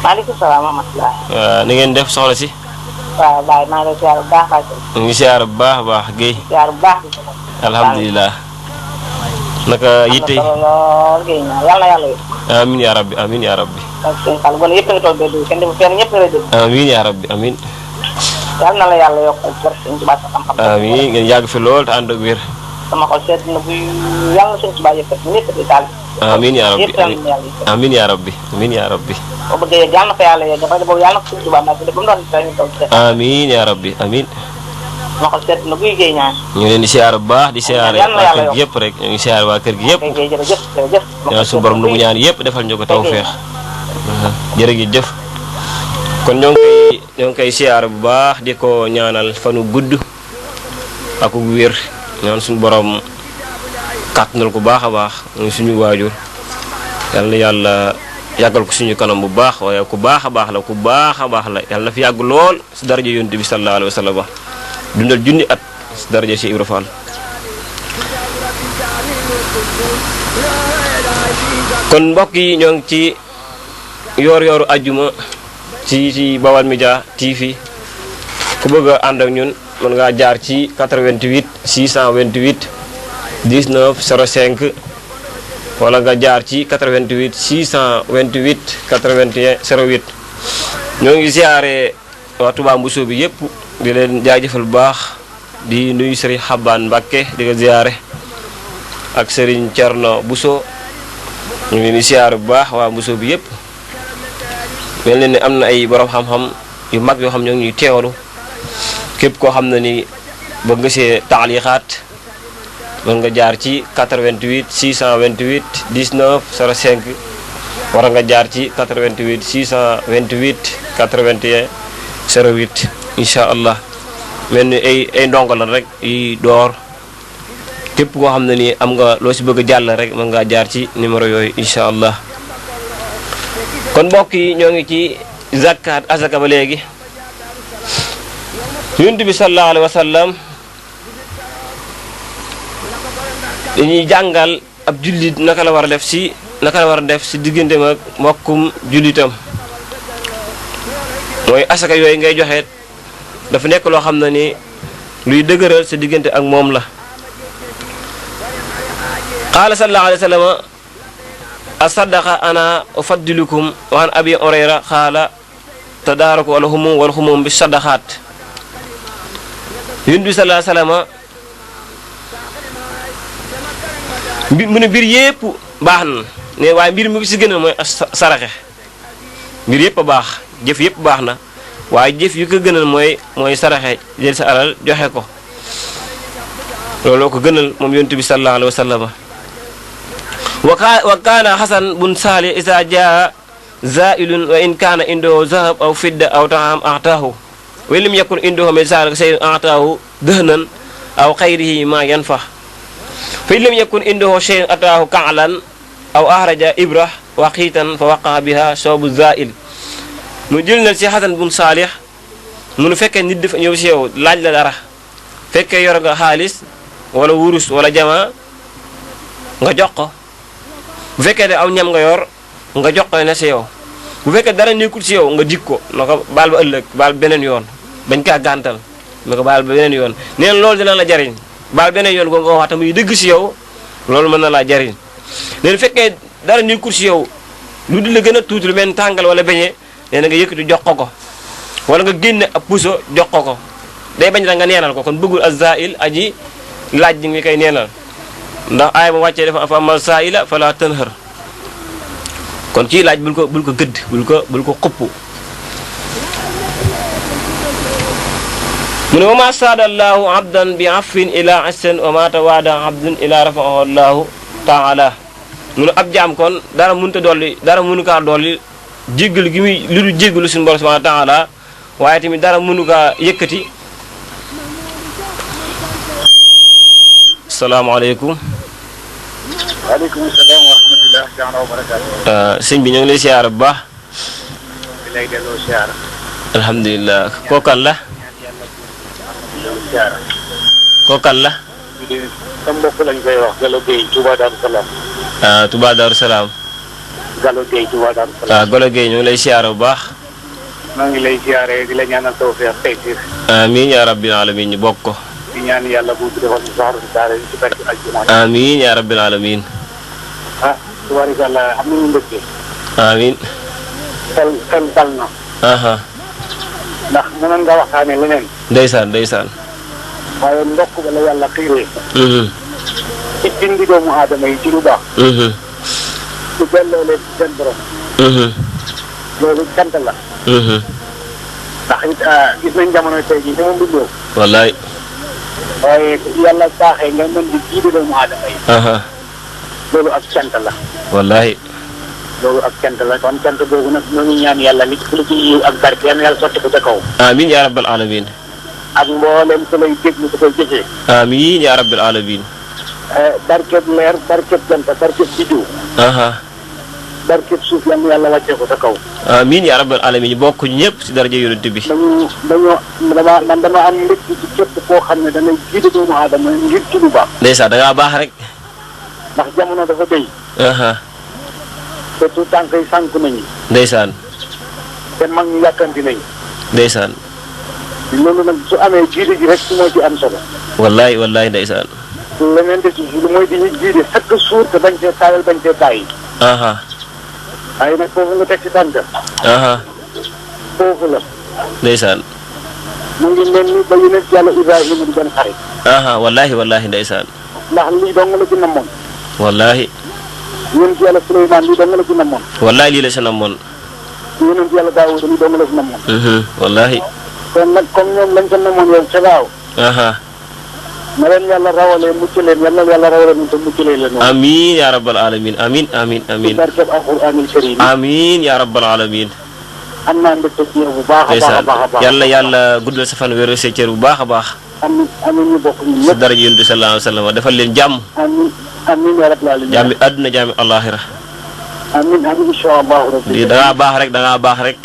maaleykum salaam wa rahmatulah. ni ngeen def soxna si. waaw Baye maa ngi lay siyaar bu baax a baax. ñu ngi siyaar bu baax a baax Guèye. siyaar bu baax. alhamdulilah. naka yitte. am na solo lool Guèye ñaar yàlla yàlla yëpp. amiin yaa rabbi amiin yaa rabbi. ak seen xel bu ne yëpp a ngi toog de kenn defu fenn ñëpp a ngi lay déglu. amiin yaa rabbi amiin. yàlla na la yàlla yokk ak barke Sëñ Tuubaa sa xam-xam. amiin ngeen yàgg fi lool te ànd ak wér. sama xol sedd na bu yàlla Sëñ Tuubaa yëkkati ñëpp di taal. amiin yaa rabbi yëpp yàlla na yàlla yëkkati. amiin yaa rabbi amiin yaa rabbi. boo bëggee yàlla na ko yàlla yegg dafay boobu yàlla na ko Sëñ Tuubaa ndax boobu yàlla na ko Sëñ Tuubaa amiin yaa rabbi amiin. ma ko seet na buy géey ñaan. ñu ngi leen di siyaar bu baax di siyaare waa kër gi yëpp rek ñu ngi siyaare waa kër gi yëpp. kay jërëjëf jërëjëf. ñaan suñu borom lu mu ñaan yëpp defal ñu ko tawfeex. jërëjëf kon ñoo ngi koy siyaare bu baax di ko ñaanal fanu gudd ak wér ñaan suñu borom kàttanal ko baax a baax muy suñu waajur yal na yàlla yàggal ko suñu kanam bu baax waaye ku baax a baax la ku baax a baax la yàlla na fi yàgg lool si daraja yonent bi sallallahu alayhi wa sallam dundal junni at si daraja si Ibra Fall. kon mbokk yi ñoo ngi ci yoor-yooru ajjuma ci Baol Média TV ku bëgg a ànd ak ñun mën ngaa jaar ci 88 628 19 05 wala nga jaar ci 88 628 81 08 ñoo ngi ziare waa Touba Mbousso bi yëpp di leen jaajëfal bu baax di nuyu Serigne Xabaan Mbàkke di ko ziare ak Serigne Thierno Bousso ñu ngi leen di ziare bu baax waa Mbousso bi yëpp mel na ni am na ay borom xam-xam yu mag yoo xam ñoo ngi ñuy teewlu képp koo xam ne ni bëgg nga see taalixaat mën nga jaar ci 88 628 19 05 war nga jaar ci 88 628 81 08 incha allah mel ni ay ndongo la rek yi door képp koo xam ne nii am nga loo si bëgg a jàll rek mën ngaa jaar ci numéro yooyu incha allah. kon mbokk yi ñoo ngi ci zakat azaka ba léegi yonent bi sallallahu alayhi wa sallam dañuy jàngal ab jullit naka la war a def si diggante ak mbokkum jullitam mooy asaka yooyu ngay joxe dafa nekk loo xam ne ni luy dëgëral sa diggante ak moom la. qaala sallallahu alayhi wa sallam asadaqa ana ufaddilukum wa an abi hurayra qaala tadaaraku alhumum wal humum bi sadaqaat yonent bi sallallahu alayhi wa sallam mu ne mbir yëpp baax na ne waaye mbir mi si gën a mooy saraxe mbir yëpp a baax jëf yëpp baax na waaye jëf yu ko gënal mooy saraxe jël sa alal joxe ko looloo ko gënal moom yonent bi sallallahu alayhi wa sallam wa kaana xasan bun saali isa jaa zailun wa in kaana indahu zahab aw fidda aw taam ataahu wa lam yakun indahu min zaalika shay'un ataahu dahnan aw xayrihi ma yanfa fa in lam yakun indahu shay'un ataahu ka'lan aw ahraja ibra waqiitan fa waqaa biha soobu zail mu jël na ci xasan bun saalix mu nu fekkee nit dafa ñëw si yow laaj la dara fekkee yor nga xaalis wala wurus wala jama nga jox ko bu fekkee ne aw ñam nga yor nga jox ko ne si yow bu fekkee dara nekkul si yow nga dig ko na ko baal ba ëllëg baal beneen yoon bañ kaa gàntal na ko baal ba beneen yoon neen loolu dina la jariñ baal beneen yoon googu nga wax tamit dëgg si yow loolu mën na laa jariñ neen fekkee dara nekkul si yow lu di la gën a tuuti lu mel ni tàngal wala beñe nee na nga yëkkati jox ko wala nga génne ab puso jox ko day bañ la nga neenal ko kon bëggul az-zaa'il aji laaj ji nga koy neenal ndax aaya ba wàccee dafa fa amal saa'ila fala tanhar kon kii laaj bul ko gëdd bul ko xupp mu ne wa ma saada allahu abdan bi affin ila ahsan wa ma tawaada abdun ila rafa'ahu allahu taala mu ne ab jaam kon dara mënu kaa dolli jéggalu gi muy lu du jéggalu suñu borom subhanahu wa taala waaye tamit dara mënu kaa yëkkati. salaamaaleykum. waaleykum salaam wa rahmatulah taala wa barakaatu. sëñ bi ñoo ngi lay siyaar bu baax. di lay delloo siyaar. alhamdulilah kookan la. kookan la. sa mbokk lañ koy wax Gallo Gueye Touba Darou Salaam. Touba Darou Salaam. Gallo Gueye Touba Darou Salaam. Gallo Gueye ñu ngi lay siyaar bu baax. maa ngi lay siyaare di la ñaanal tawfeex tey jii. amiin yaa rabbil alamin ñu bokk ko. di ñaan yàlla bu defal ñu saxaru si daara yi ci barke aljuma. amiin yaa rabbil alamin. tubaarikàlla am nañu mbégte. amiin. xel dal na. ndax mënoon nga waxtaane leneen. ndeysaan. waaye ndokk ba la yàlla xiiree. ci dindi doomu aadama yi ci lu baax. su delloo leen ci seen borom. loolu cant la. ndax it gis nañ jamono tey jii ni mu bindoo. wallaay. waaye yàlla baaxee nga mën di jiite doomu aadama yi. loolu ak cant la. wallahi. loolu ak cant la kon cant boobu nag ñoo ngi ñaan yàlla li ci yiw ak barke yàlla sotti ko ca kaw. amiin yaa rabbal alamin. ak mboolem ku lay déglu ku koy jëfee. amiin yaa rabbal alamin. barkeb leer barkeb jant barkeb biddiw. barkeb suuf yàlla wàccee ko ca kaw. amiin yaa rabbal alamin bokk ñëpp ci daraja yonent bi. dama am mbégte ci képp koo xam ne da ngay jiite doomu aadama ngir ci lu baax. ndeysaan da ngaa baax rek. ndax jamono dafa béy. te tout tànk yi sànku nañu. ndeysaan. te mag ñi yàkkanti nañu. ndeysaan. loolu nag su amee jiite ji rek moo ci am solo. wallahi wallahi ndeysaan. leneen de ci lu mooy di ñu jiite chaque jour te bañ cee taayal bañ cee taay. waaye nag foofu nga teg ci tànk. foofu la. ndeysaan. mu ngi mel ni ba yonent yàlla Ibrahima di benn xarit. wallahi wallahi ndeysaan. ndax lii dong la ci namoon. wallahi. yonent yàlla Suleymaan lii dong la ci namoon. wallahi lii la si namoon. yonent yàlla Daawuda lii dong la ci namoon. wallahi. kon nag comme ñoom lañ ko namoon yow ca gaaw. na leen yàlla rawalee mucc leen yal na yàlla rawalee ñun te mucc leen. amiin yaa rabbal alamin amiin amiin amiin. barkeb alquraanil kariim. amiin yaa rabbal alamin. am naa mbégte ci yow bu baax a baax. yàlla guddal sa fan wér sa cër bu baax a baax. amiin ñu bokk ñun ñëpp. si daraja yonent bi sallallahu alayhi wa sallam defal leen jàmm. amiin yaa rabbal alamin. jàmmi àdduna jàmmi àllaaxira. amiin incha allah. da ngaa baax rek da ngaa baax rek.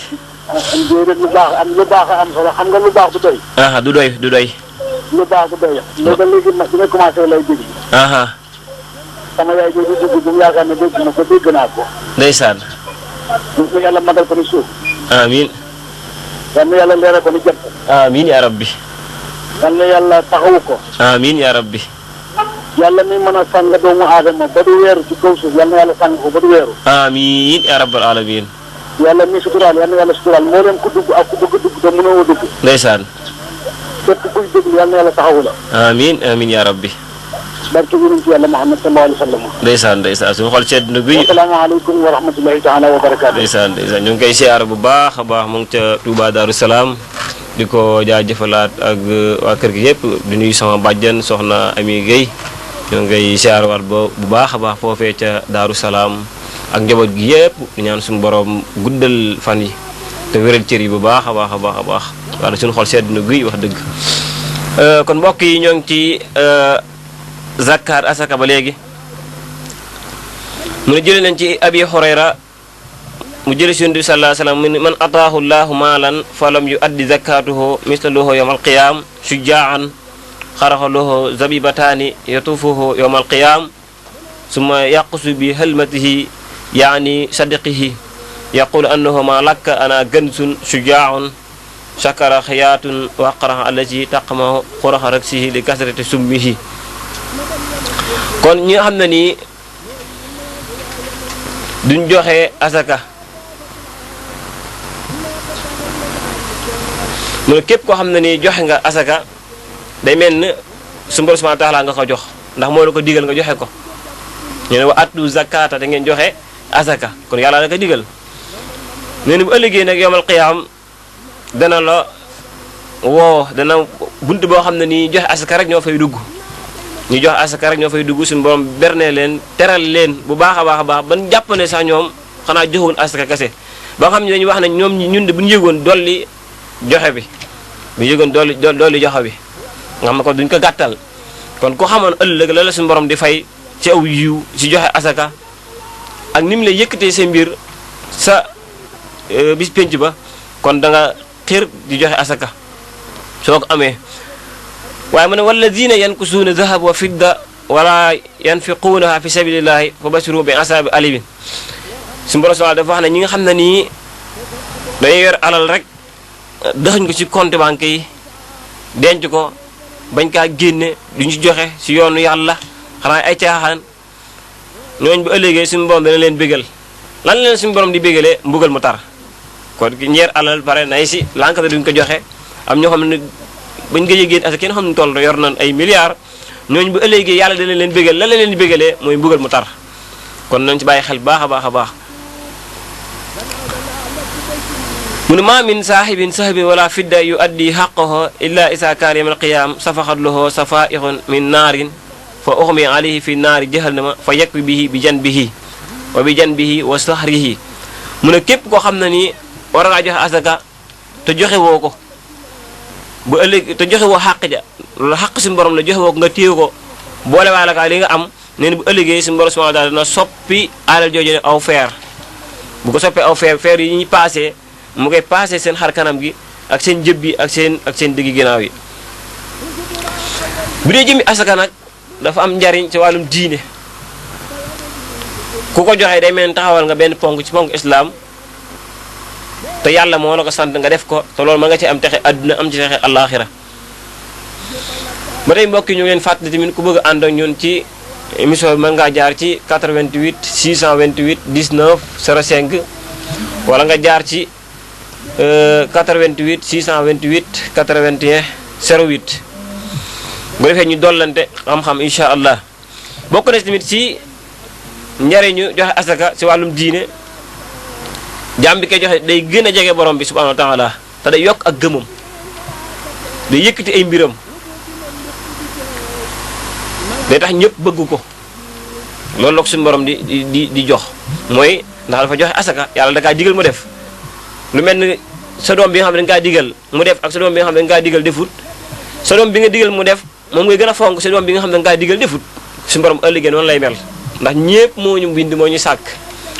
lu baax am solo xam nga lu baax du doy. du doy du doy. lu baax du doy. léegi léegi nag bi nga commencé lay dégg. sama yaay jooju dugg bu mu yaakaar ne dégg na ko dégg naa ko. ndeysaan. ñu yàlla magal ko ni suuf. amiin. yal na yàlla leeral ko ni jant. amiin yaa rabbi. yal na yàlla taxawu ko. amiin yaa rabbi. yàlla mi mën a sàng doomu aadama ba du weeru ci kaw suuf yal na yàlla sàng ko ba du weeru. amiin yaa rabbal alamin. yàlla mi suturaal yal na yàlla suturaal moo leen ku dugg ak ku bëgg dugg te mënoo dugg. ndeysaan. képp kuy déglu yal na yàlla taxawu la. amiin amiin yaa rabbi. barke yonent ci yàlla Muhammad sallallahu alayhi wa sallam. ndeysaan ndeysaan suñu xol sedd na guy. asalaamaaleykum wa rahmatulahi taala wa barakaatu. ndeysaan ndeysaan ñu ngi koy siyaar bu baax a baax mu ngi ca Touba Darou Salaam di ko jaajëfalaat ak waa kër gi yëpp di nuyu sama bàjjan soxna Ami Guèye ñoo ngi koy siyaar waat bu baax a baax foofee ca Darou Salaam ak njaboot gi yëpp di ñaan suñu borom guddal fan yi te wéral cër yi bu baax a baax a baax a baax waaye suñu xol sedd na guy wax dëgg. kon mbokk yi ñoo ngi ci zakkaat asaka ba léegi mu ne jëlee nañ ci Abi Hurayra mu jëlee si Yonent bi sallallahu alayhi wa sallam mu ne man ataahu llaahu maalan falam yu addi zakkaatuhu mislahu yawmal qiyaam shujaan xaraxa lahu zabibataani yatuufuhu yawmal qiyaam summa yaqusu bi halmatihi yaani sadiqihi yaqulu annahu ma lakka ana gansun shujaun shakara xiyaatun waqaraha allazi taqma xuraxa raksihi li kasrati summihi. kon ñi nga xam ne nii duñ joxe asaka mu ne képp koo xam ne nii joxe nga asaka day mel ni su Boroom subhaanahu wa taala nga ko jox ndax moo la ko digal nga joxe ko ñu ne wa atu zakata da ngeen joxe asaka kon yàlla la ko digal nee na bu ëllëgee nag yawmal qiyaam dana la woo dana bunt boo xam ne nii joxe asaka rek ñoo fay dugg ñu joxe asaka rek ñoo fay dugg suñu borom berne leen teral leen bu baax a baax a baax ban jàpp ne sax ñoom xanaa joxewuñ asaka kese ba xam ne dañuy wax ne ñoom ñun de bu ñu yëgoon dolli joxe bi bu ñu yëgoon dolli joxe bi nga xam ne ko duñ ko gàttal kon ku xamoon ëllëg la la suñu borom di fay ci aw yiw ci joxe asaka ak ni mu lay yëkkatee sa mbir sa bis penc ba kon da nga xir di joxe asaka soo ko amee waaye mu ne walladina yankusuuna zahab wa fidda wala yanfiquunaha fi sabilillahi fa basiru bi asaabi alimin suñu borom subhanahu dafa wax ne ñi nga xam ne nii dañuy yor alal rek dëxañ ko ci compte banque yi denc ko bañ kaa génne duñu ci joxe ci yoonu yàlla xanaa ay caaxaan ñooñ bu ëllëgee suñu borom dana leen bégal lan leen suñu borom di bégalee mbugal mu tar kon ñeer alal pare nay si lànkate duñ ko joxe am ñoo xam ne bañ nga yëgéen asa kenn xam ne toll yor nañ ay milliards ñooñu bu ëllëgee yàlla dana leen bégal lan la leen di bégalee mooy mbugal mu tar kon nañ ci bàyyi xel baax a baax a baax mu ne maa min saahibin wala fidda yu addi xaqaho illa isa kaan yawmal qiyaam safaxat lahu safaixun min naarin fa uxmi alayhi fi naari jahannama fa yakwi bihi bi janbihi wa bi janbihi wa sahrihi. mu ne képp koo xam ne nii war ngaa joxe asaka te joxe woo ko bu ëllëg te joxe woo xàq ja loolu xàq suñu borom la joxe woo ko nga téye ko boole waale ka li nga am nee na bu ëllëgee suñu borom subhanahu wa taala dina soppi alal jooju ne aw feer. bu ko soppee aw feer yi ñuy paasee mu koy paasee seen xar kanam gi ak seen jëb bi ak seen diggi ginnaaw yi. bu dee jëmi asaka nag dafa am njariñ ci wàllum diine ku ko joxee day mel ni taxawal nga benn ponk ci ponk islam te yàlla moo la ko sant nga def ko te loolu ma nga ci am texe àdduna am ci texe àllaaxira. ba tey mbokk yi ñu ngi leen fàttali tamit ku bëgg a ànd ak ñun ci émission bi mën ngaa jaar ci 88 628 19 05 wala nga jaar ci 88 628 81 08 bu defee ñu dollante xam-xam incha allah. bokk na tamit ci njariñu joxe asaka ci wàllum diine jaam bi koy joxe day gën a jege borom bi subhanahu wa taala te day yokk ak gëmam day yëkkati ay mbiram day tax ñëpp bëgg ko loolu la ko suñu borom di jox mooy ndax dafa joxe asaka yàlla da kaa digal mu def lu mel ni sa doom bi nga xam ne da nga kaa digal mu def ak sa doom bi nga xam ne da nga kaa digal defut sa doom bi nga digal mu def moom ngay gën a fonk sa doom bi nga xam ne da nga kaa digal defut suñu borom ëllëgee noonu lay mel ndax ñëpp moo ñu bind moo ñu sàkk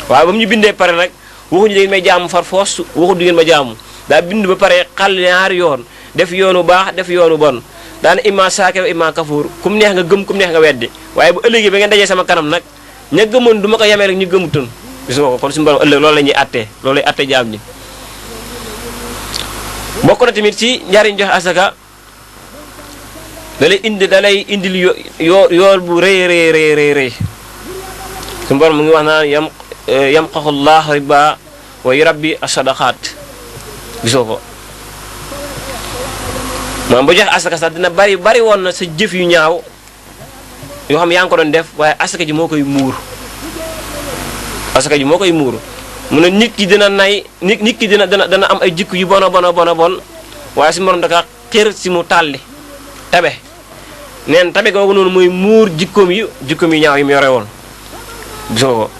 waaye ba mu ñu bindee pare nag waxuñu da ngeen may jaamu far foos waxu du ngeen ma jaamu daa bind ba pare xal ñaari yoon def yoonu baax def yoonu bon daana imma saakir imma kafuur kum neex nga gëm kum neex nga weddi waaye bu ëllëgee ba ngeen dajee sama kanam nag ña gëmoon du ma ko yemee rek ñu gëmutoon gis nga ko kon suñu borom ëllëg loolu la ñuy attee loolu lay attee jaam ñi. bokk na tamit ci njariñ joxe asaka da lay indil yool bu rëy suñu borom mu ngi wax naan yamqahu llahu riba wa yurabbi as-sadaqaat gisoo ko maanaam bu joxe asaka sax dina bari woon na sa jëf yu ñaaw yoo xam yaa ngi ko doon def waaye asaka ji moo koy muur mu ne nit ki dina nay nit ki dina am ay jikko yu bon waaye si morom daka xër si mu tàlli tabe neen tabe googu noonu mooy muur jikkoom yu ñaaw yi mu yore woon gisoo ko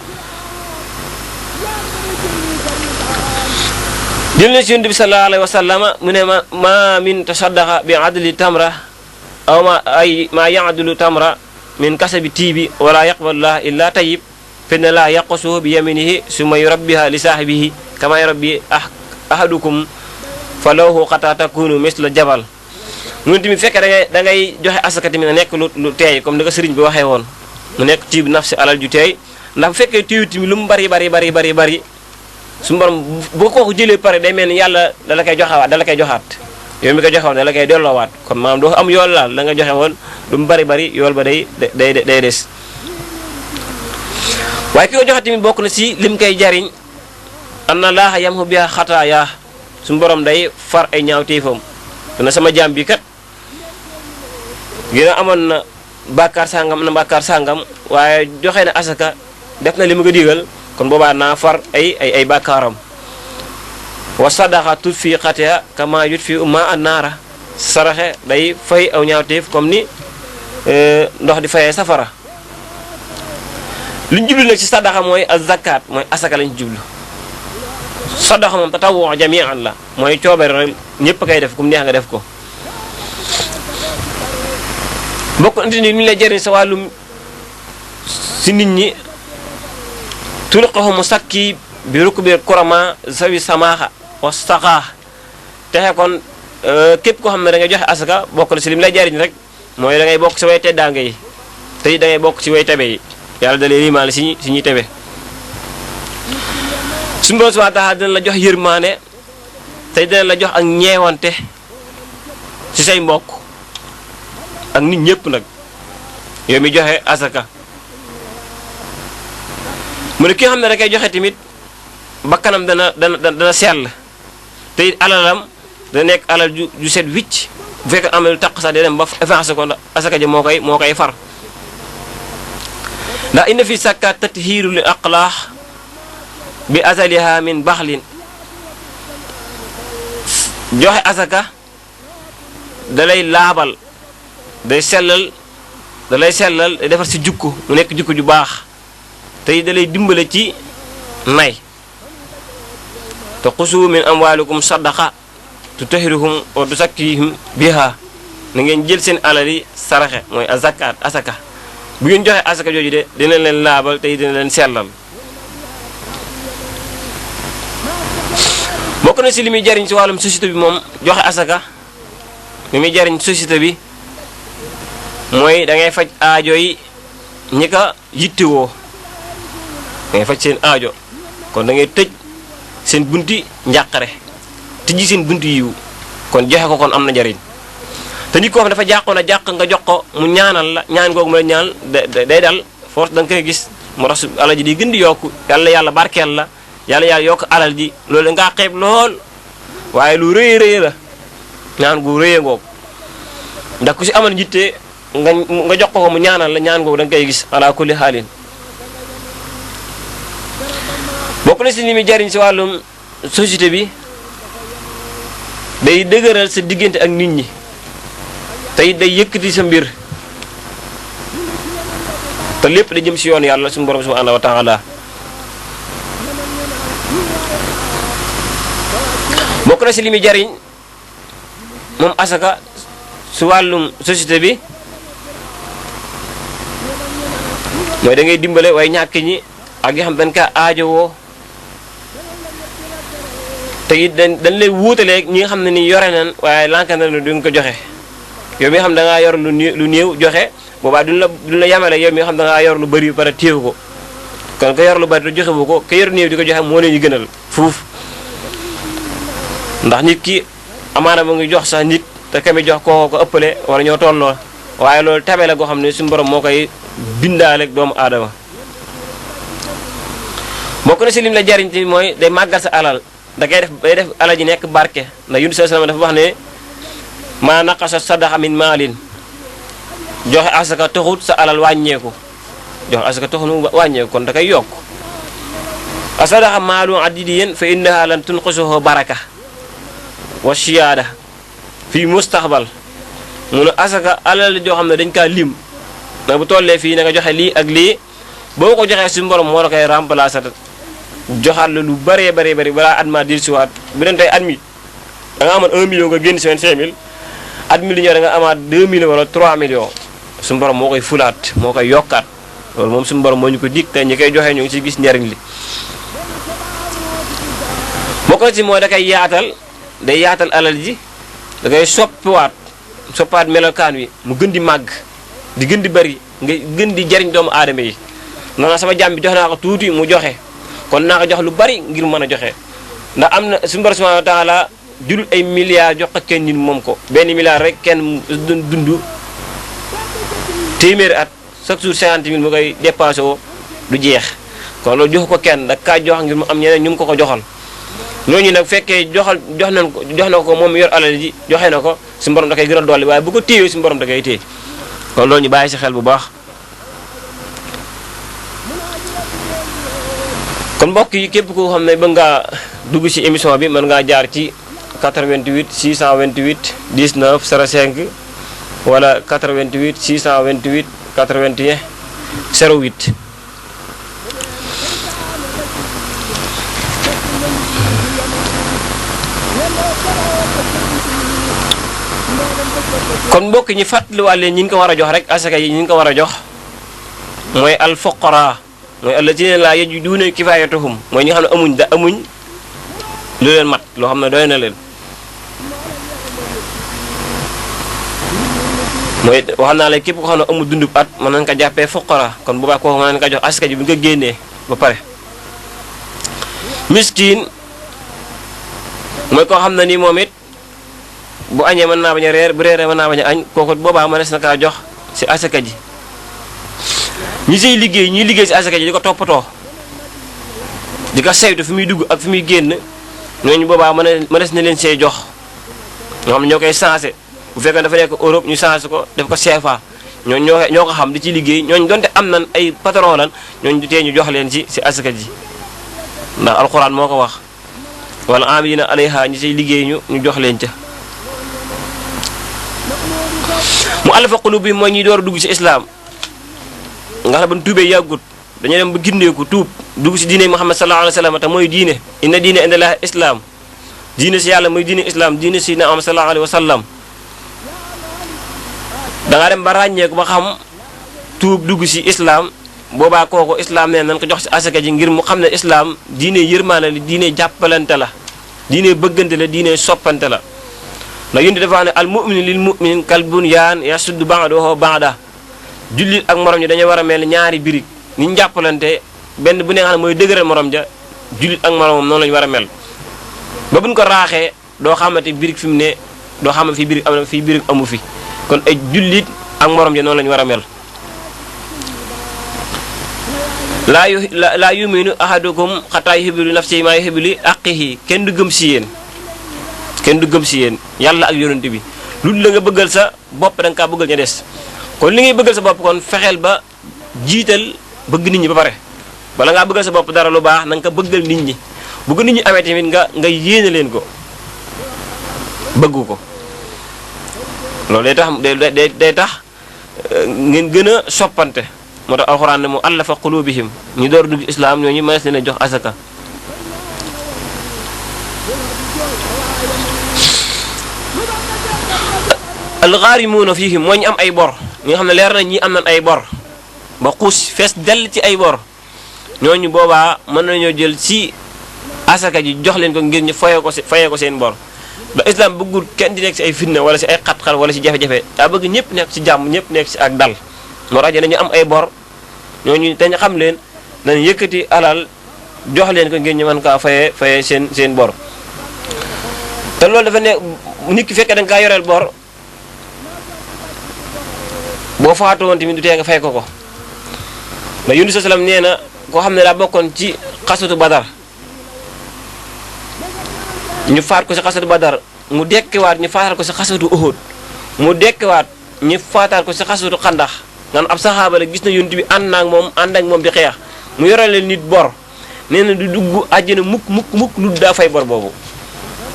jël na si yonent bi sallallahu alayhi wa sallam mu ne ma min tasaddaqa bi adli tamra aw ma yaadulu tamra min kasabi tiibi wala yaqbalullah illa tayyib fenn la yaqasuhu bi yaminihi summa yurabbiha li saahibihi kama yurabbi ahadukum fa lawhu qata takunu misla jabal mu ne tamit fekkee da ngay joxe asaka tamit na nekk lu teey comme ni ko sëriñ bi waxee woon mu nekk ci nafsi alal ju teey ndax bu fekkee téew tamit lu mu bari su borom boo ko jëlee pare day mel ni yàlla dala koy joxaat yow mi ko joxe woon dala koy delloowaat kon maanaam doo am yool laal la nga joxe woon lu mu bari yool ba day des waaye ki ko joxe tamit bokk na si lim koy jariñ anna laaha yamhu biha xataaya suñu borom day far ay ñaawteefam dana sama jaam bi kat gën a amoon na bàkkaar sàngam waaye joxe na asaka def na li mu ko digal kon boobaa naa far ay bàkkaaram wa sadaqa tutfi xatiya kama yutfi ma an naara saraxe day fay aw ñaawteef comme ni ndox di fayee safara li ñu jublu nag ci sadaqa mooy az-zakat mooy asaka lañu jublu sadaqa moom tatawwu jami'an la mooy coobare rek ñëpp kay def kum neex nga def ko bokk na ni ñu lay jëriñ sa wàllum si nit ñi tulqahu musakki bi rukbi kurama zawi samaaxa wa saqaa texe kon képp koo xam ne da ngay joxe asaka bokk na si lim lay jariñ rek mooy da ngay bokk si way teddaange yi te da ngay bokk si way tebe yi yàlla da lay limaale si ñuy tebe suñu borom subhanahu wa taala dina la jox yërmaane te dina la jox ak ñeewante si say mbokk ak nit ñëpp nag yow mi joxe asaka mu ne ki nga xam ne da koy joxe tamit bakkanam dana sell te it alalam da nekk alal ju set wicc bu fekkee am na lu taq sax day dem ba effacé ko ndax asaka ji moo koy far ndax inna fi sakka tathiru lil aqlaax bi azaliha min baxlin joxe asaka dalay laabal day sellal dalay sellal day defar si jukku mu nekk jukku ju baax tey dalay dimbale ci nay te xusu min amwaalikum sadaqa tutahhiruhum wa tuzakkihim biha na ngeen jël seen alal yi saraxe mooy azakaat asaka bu ngeen joxe asaka jooju de dina leen laabal tey dina leen sellal. bokk na si li muy jariñ si wàllum société bi moom joxe asaka li muy jariñ société bi mooy da ngay faj aajo yi ñi ka yittewoo da ngay faj seen aajo kon da ngay tëj seen bunti njàqare tijji seen bunti yiw kon joxe ko kon am na njariñ te nit koo xam dafa jàqoon a jàq nga jox ko mu ñaanal la ñaan googu mu la ñaan day dal force da nga koy gis moo tax alal ji di gën di yokku yàlla barkeel la yàlla yokk alal ji loolu ngaa xeeb lool waaye lu rëy la ñaan gu rëy ngoog ndax ku si amal jitte nga jox ko mu ñaanal la ñaan googu da nga koy gis ala kulli xaalin. bokk na si li muy jariñ si wàllum société bi day dëgëral sa diggante ak nit ñi te day yëkkati sa mbir te lépp da jëm si yoon yàlla suñu borom subhanahu wa taala. bokk na si li muy jariñ moom asaka si wàllum société bi mooy da ngay dimbale waaye ñàkk ñi ak yoo xam dañ kaa aajowoo te it dañ lay wuutaleeg ñi nga xam ne ni yore nañ waaye lanka na ne duñ ko joxe yow mi nga xam da ngaa yor lu néew joxe boobaa duñ la yamale yow mi nga xam da ngaa yor lu bëri ba pare téew ko kon ko yor lu bëri te joxe bu ko ka yor néew di ko joxe moo leen ñu gënal fuuf ndax nit ki amaana mu ngi jox sax nit te kami jox koo ko ëppale wala ñoo tolloo waaye loolu tabe la goo xam ne suñu borom moo koy bindaaleeg doomu aadama. bokk na si lim la jariñ ci mooy day màggal sa alal day def alal ji nekk barke ndax Yunus sallallahu alayhi wasallam dafa wax ne maa naqasa sadaqa min maalin joxe asaka taxut sa alal wàññeeku joxe asaka taxut mu wàññeeku kon da koy yokk asadaqa maalu adidiyen fa innaha lan tunqisuhu baraka wa siyaada fii mustaqbal mu ne asaka alal joo xam ne dañ kaa lim nag bu tollee fii na nga joxe lii ak lii boo ko joxee suñu borom moo la koy remplacer joxaat la lu bëree balaa at maa dir siwaat bu doon tey at mi da nga amoon 1 million nga génn si 25000 at mi li ñëw da nga amaat 2 millions wala 3 millions suñu borom moo koy fulaat moo koy yokkaat loolu moom suñu borom moo ñu ko dig te ñi koy joxee ñu ngi si gis njariñ li. bokk na si mooy da koy yaatal day yaatal alal ji da koy soppaat melokaan wi mu gën di màgg di gën di bari nga gën di jariñ doomu aadama yi noonu sama jàmm bi jox naa ko tuuti mu joxe kon naa ko jox lu bari ngir mën a joxe ndax am na suñu borom subhanahu wa taala jurul ay milliards jox ko kenn nit moom ko benn milliard rek kenn dund téeméeri at chaque jour 50 000 mu koy dépassé woo du jeex kon loolu jox ko kenn da kaa jox ngir mu am ñeneen ñu mu ko joxal ñooñu nag fekkee jox na ko moom yor alal ji joxe na ko suñu borom da koy gën a dolli waaye bu ko téyee suñu borom da koy téye kon loolu ñu bàyyi si xel bu baax. kon mbokk yi képp koo xam ne bëgg ngaa dugg ci émission bi mën ngaa jaar ci 88 628 19 05 wala 88 628 81 08. kon mbokk ñi fàttaliwaat leen ñi ñu ko war a jox rek asaka yi ñi ñu ko war a jox mooy al fuqara mooy allaziina laa yajiduuna kifaayatahum mooy ñi nga xam ne amuñ lu leen mat loo xam ne doy na leen. mooy wax naa la képp ko xam ne amul dundub at mën nañ ko jàppee fuqara kon bu baax kooku mën nañ ko jox asaka ji bu ñu ko génnee ba pare. miskin mooy koo xam ne nii moom it bu añee mën naa bañ a reer bu reeree mën naa bañ a añ kooku boobaa mënees na kaa jox ci asaka ji. ñi siy liggéey ñuy liggéey ci asaka ji di ko toppatoo di ko saytu fi muy dugg ak fi muy génn ñooñu boobaa mënees na leen see jox ñoo xam ne ñoo koy changé bu fekkee dafa nekk Europe ñu changé ko def ko CFA ñooñu ñoo ko xam di ci liggéey ñooñu donte am nañ ay patron lan ñooñu du tee ñu jox leen ci asaka ji ndax alxuraan moo ko wax wala amilina alayha ñi say liggéey ñu jox leen ca. mu allafa qulubi mooy ñi door a dugg ci islaam nga xam ne ba tuubee yàggut dañu dem ba gindeeku tuub dugg ci diine Muhammad sallallahu alayhi wa sallam te mooy diine inna diine indallahi islaam diine si yàlla mooy diine islaam diine si Muhammad sallallahu alayhi wa sallam dangaa dem ba ràññeeku ba xam tuub dugg ci islaam boobaa kooku islaam ne nañ ko jox ci asaka ji ngir mu xam ne islaam diine yërmaane la diine jàppalante la diine bëggante la diine soppante la ndax yéen dafa ne al mu'minu lil mu'min kal bunyaan yasuddu ba'duhu ba'da jullit ak morom ji dañoo war a mel ñaari birig ni ñu jàppalante benn bu ne nga xam ne mooy dëgëral morom ja jullit ak moromam noonu la ñu war a mel ba buñ ko raaxee doo xamante birig fi mu ne doo xamante fii birig am na fii birig amu fi kon ay jullit ak morom ja noonu la ñu war a mel laa yuminu ahadukum xataa yuhibbu li nafsihi maa yuhibbu li axiihi kenn du gëm si yéen yàlla ak yonent bi lu la nga bëggal sa bopp da nga kaa bëggal ña des kon li ngay bëggal sa bopp kon fexeel ba jiital bëgg nit ñi ba pare bala ngaa bëggal sa bopp dara lu baax na nga ko bëggal nit ñi bu ko nit ñi amee tamit nga yéene leen ko bëggu ko loolu day tax ngeen gën a soppante moo tax alxuraan ne mu allafa qulubihim ñu door dugg islaam ñooñu mënees leen a jox asaka alxaarimuuna fiihim mooy ñu am ay bor ñi nga xam ne leer na ñi am nañ ay bor ba xuus fees dell ci ay bor ñooñu boobaa mën nañoo jël ci asaka ji jox leen ko ngir ñu fayee ko seen bor ba islam bëggul kenn di nekk ci ay fitna wala ci ay xat-xat wala ci jafe-jafe daa bëgg ñëpp nekk ci jàmm ñëpp nekk ci ak dal moo tax dañu am ay bor ñooñu dañu xam leen dañu yëkkati alal jox leen ko ngir ñu mën kaa fayee seen bor te loolu dafa ne nit ki fekkee da nga kaa yoreel bor boo faatu woon tamit du tee nga fay ko ndax Yunus sallam nee na koo xam ne daa bokkoon ci xasatu badar ñu faat ko ci xasatu badar mu dekkiwaat ñu faatal ko ci xasatu uhud mu dekkiwaat ñu faataal ko ci xasatu xandax nga ab saxaaba la gis na yonent bi ànd ak moom di xeex mu yorale nit bor nee na du dugg àjjana mukk lu daa fay bor boobu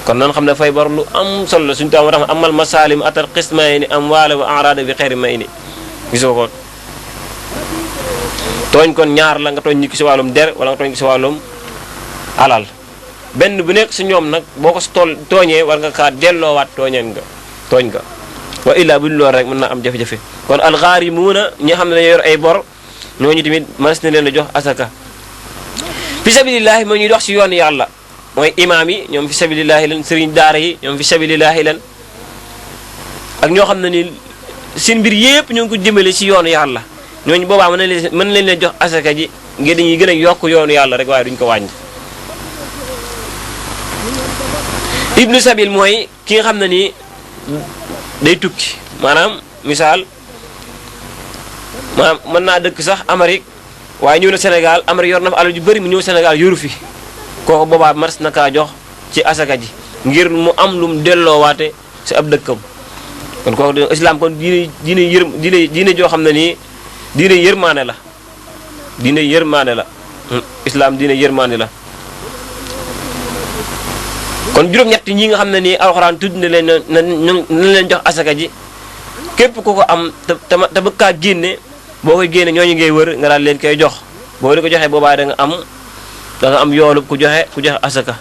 kon nan xam ne fay bor lu am solo la suñu taw tax amal masalim atal qismayni am waala wa arada bi xeyri may ni gisoo ko tooñ kon ñaar la nga tooñ nit ki si wàllum der wala nga tooñ ki si wàllum alal benn bu nekk si ñoom nag boo ko si tooñee war nga kaa delloowaat tooñ nga wa illaa bu loolu rek mën naa am jafe-jafe kon alxaarimuuna ñi nga xam ne dañoo yor ay bor ñooñu tamit mënees na leen a jox asaka fi sabilillahi moo ñuy dox si yoon yàlla mooy imaam yi ñoom fi sabilillahi lan sëriñ daara yi ñoom fi sabilillahi lan ak ñoo xam ne ni seen mbir yépp ñoo ngi ko jëmale ci yoonu yàlla ñooñu boobaa mën leen leen jox asaka ji ngir dañuy gën a yokk yoonu yàlla rek waaye duñ ko wàññi. ibnu sabil mooy ki nga xam ne nii day tukki maanaam misaal maanaam mën naa dëkk sax Amérique waaye ñëw na Sénégal Amérique yor na fa alal ju bëri mu ñëw Sénégal yoru fi kooku boobaa mars na kaa jox ci asaka ji ngir mu am lu mu delloowaate ci ab dëkkam. kon kooku islam kon diine joo xam ne nii diine yërmaane la islam diine yërmaane la kon juróom-ñett ñi nga xam ne nii alxuraan tudd na leen na leen jox asaka ji képp ku ko am te bëgg kaa génne boo koy génne ñooñu ngay wër nga daal leen koy jox boo di ko joxee boobaa da nga am yoolub ku joxe asaka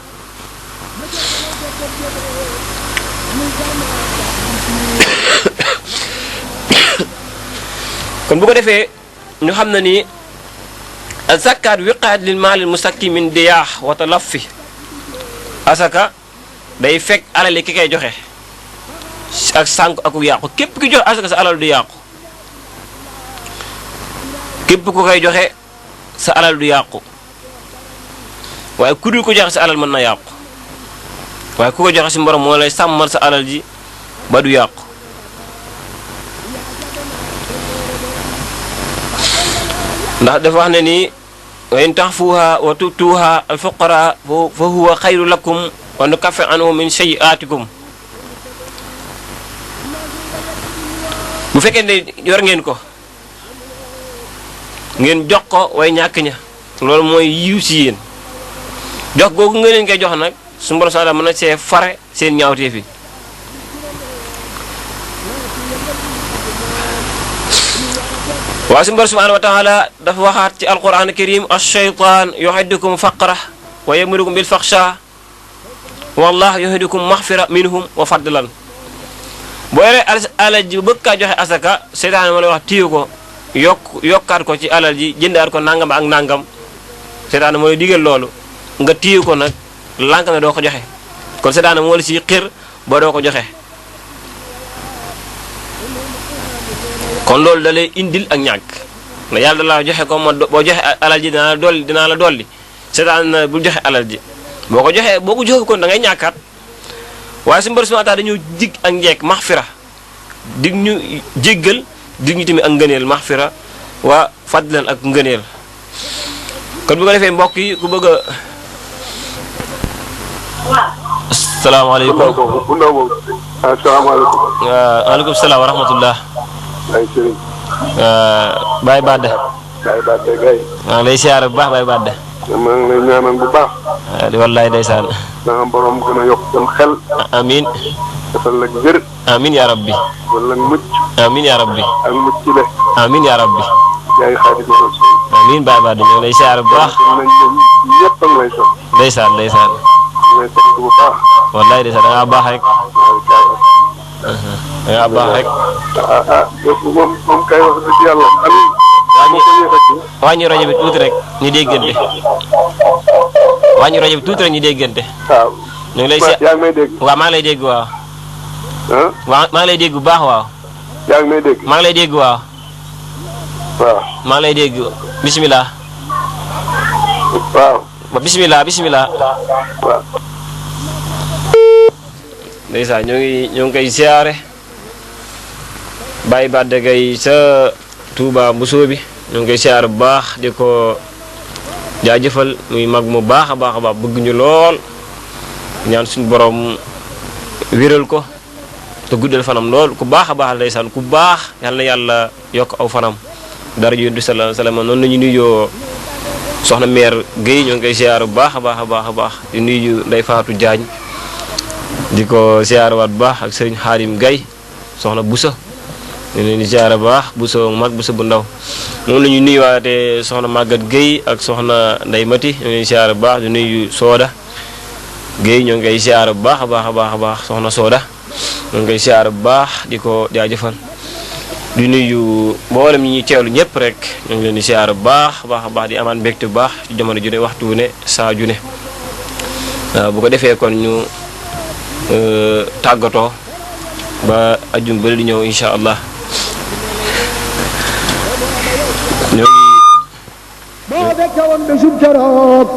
kon bu ko defee ñu xam na ni azakaat wiqaat lil maalil musakki min diyaax wa talaffi asaka day fekk alal yi ki koy joxe ak sànq ak yàqu képp ki joxe asaka sa alal du yàqu képp ku koy joxe sa alal du yàqu waaye ku dul ko joxe sa alal mën na yàqu waaye ku ko joxe si mborom moo lay sàmmal sa alal ji ba du yàqu ndax dafa wax ne ni wa in taxfuuha wa tu'tuuha al-fuqaraa fa huwa xayru lakum wa nukaffir anhum min sayyi'aatikum bu fekkee ne yor ngeen ko ngeen jox ko way ñàkk ña loolu mooy yiw si yéen jox googu nga leen koy jox nag suñu borom subhanahu mën na see fare seen ñaawteef yi waaye suñu borom subhanahu wa taala dafa waxaat ci alquran karim ash-shaytaan yuhiddukum faqra wa yamurukum bil faxsha wallahu yuhiddukum maghfira minhum wa fadlan boo yoree alal ji bëgg kaa joxe asaka seytaane moo lay wax tiyu ko yokkaat ko ci alal ji jëndaat ko nangam ak nangam seytaane moo lay digal loolu nga tiyu ko nag lànk ne doo ko joxe kon seytaane moo la si xir ba doo ko joxe kon loolu da lay indil ak ñàkk na yàlla da la joxe ko ma boo joxe alal ji dinaa la dolli seytaane na bul joxe alal ji boo ko joxe kon da ngay ñàkkaat waaye suñu borom subhanahu wa ta'ala dañu dig ak njekk maxfira dig ñu jéggal dig ñu tamit ak ngëneel maxfira waa fadlan ak ngëneel kon bu ko defee mbokk yi ku bëgg a asalaamaaleykum asalaamaaleykum waaleykum salaam wa rahmatullah ay sëriñ Baye Badde gay maa ngi lay siyaare bu baax Baye Badde maa ngi lay ñaanal bu baax wallaay ndeysaan danga borom gën a yokk seen xel amin defal la jër amin ya rabbi wala mucc amin ya rabbi ak mucc le amin ya rabbi yaay Xaadimu Rasuul amin Baye Badde ñu ngi lay siyaare bu baax nañ ñëpp a ngi lay sant ndeysaan ndeysaan lay sant bu baax wallaay ndeysaan da ngaa baax rek da ngaa baax rek moom kay wax dëgg yàlla wàññi rajo bi tuuti rek ñu déggante wàññi rajo bi tuuti rek ñu déggante waaw ñu ngi lay yaa ngi may dégg waaw maa ngi lay dégg waaw maa ngi lay dégg bu baax waaw yaa ngi may dégg maa ngi lay dégg waaw waaw maa ngi lay dégg bismillah waaw bismillah bismillah waaw ndeysaan ñoo ngi koy siyaare Baye Badde Gaye sa Touba Mbusoo bi ñoo ngi koy siyaare bu baax di ko jaajëfal muy mag mu baax a baax bëgg ñu lool ñaan suñu borom wéral ko te guddal fanam lool ku baax a baax ndeysaan ku baax yal na yàlla yokk aw fanam dara ju Yonent bi sallallahu alayhi wa sallam noonu la ñu nuyoo soxna mère Guèye ñoo ngi koy siyaare bu baax a baax di nuyu Ndeye Fatou Diagne di ko siyaare waat bu baax ak Serigne Xaadim Gaye soxna Boussa ñu leen di siyaare bu baax Boussa mag Boussa bu ndaw noonu la ñu nuyuwaatee soxna Maguette Guèye ak soxna Ndeye Mati ñu leen di siyaare bu baax di nuyu Soda Guèye ñoo ngi koy siyaare bu baax a baax soxna Soda ñoo ngi koy siyaare bu baax di ko jaajëfal di nuyu mboolem ñi ñuy teewlu ñëpp rek ñoo ngi leen di siyaare bu baax a baax di amaat mbégte bu baax ci jamono ju ne waxtu wu ne saa ju ne bu ko defee kon ñu tàggatoo ba ajjum bële di ñëw incha allah ñoo ngi. boo fekke woon bésub keroog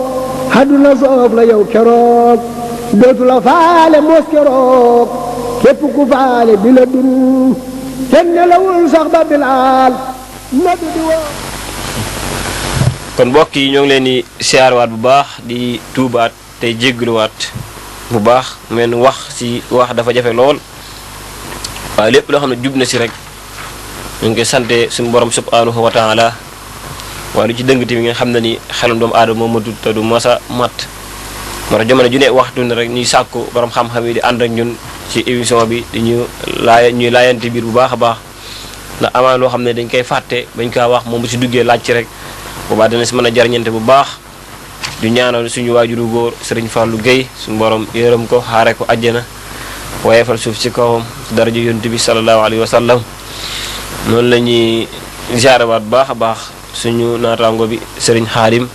àdduna soof la yow keroog dootu la faale mos keroog képp ku faale bi la dun kenn nelawul sax ba bilaal nadu di woo. kon mbokk yi ñoo ngi leen di siyaarwaat bu baax di tuubaat tey jéggluwaat bu baax mel ni wax ci wax dafa jafe lool waaye lépp loo xam ne jub na si rek ñu ngi koy sante suñu borom subhanahu wa taala waaye lu ci dëng tamit nga xam ne ni xelam doomu aadama moo matut te du masa mat moo tax jamono ju ne waxtu ne rek ñuy sàkku borom xam-xam yi di ànd ak ñun ci émission bi di ñuy laayante biir bu baax a baax ndax amaan loo xam ne dañ koy fàtte bañ kaa wax moom bu si duggee laaj ci rek boobaa dana si mën a jariñante bu baax du ñaanal suñu waajuru góor Serigne Fallou Guèye suñu borom yërëm ko xaare ko àjjana woyefal suuf ci kawam ci daraja Yonent bi sallallahu alayhi wa sallam noonu la ñuy ziarewaat bu baax a baax suñu naataango bi Serigne Xaadim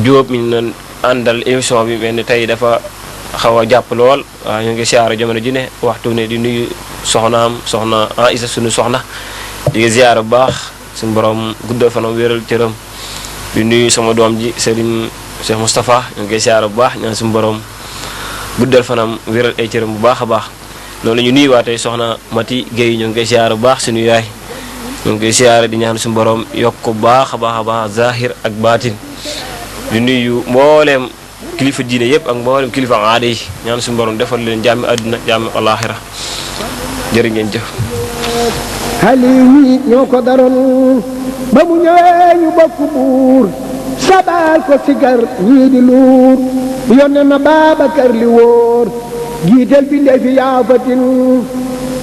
Jóob mi ñu doon àndal émission bi mel ni tey dafa xaw a jàpp lool waaw ñu ngi ziare jamono ji ne waxtu ne di nuyu soxna Aïssa suñu soxna di ziare bu baax suñu borom guddal fanam wéral cëram di nuyu sama doom ji Serigne Cheikh Moustapha ñu ngi ziare bu baax ñaan suñu borom guddal fanam wéral ay cëram bu baax a baax loolu la ñu nuyuwaatee soxna Mati Guèye ñu ngi koy siyaare bu baax suñu yaay ñu ngi koy siyaare di ñaan suñu borom yokk ko baax a baax zahir ak baatin di nuyu mbooleem kilifa diine yëpp ak mbooleem kilifa aada yi ñaan suñu borom defal leen jàmmi àdduna jàmmi alaaxira jërë ngeen jëf. xale yi ñoo ko daroon ba mu ñëwee ñu bokk buur sabal ko sigar ñii di luur yónnee na Baabakar li wóor jiital bi ndee fi yaafatin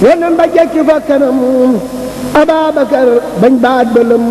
yónnee ba jekki fa kanam Abaabakar bañ baat bëlëm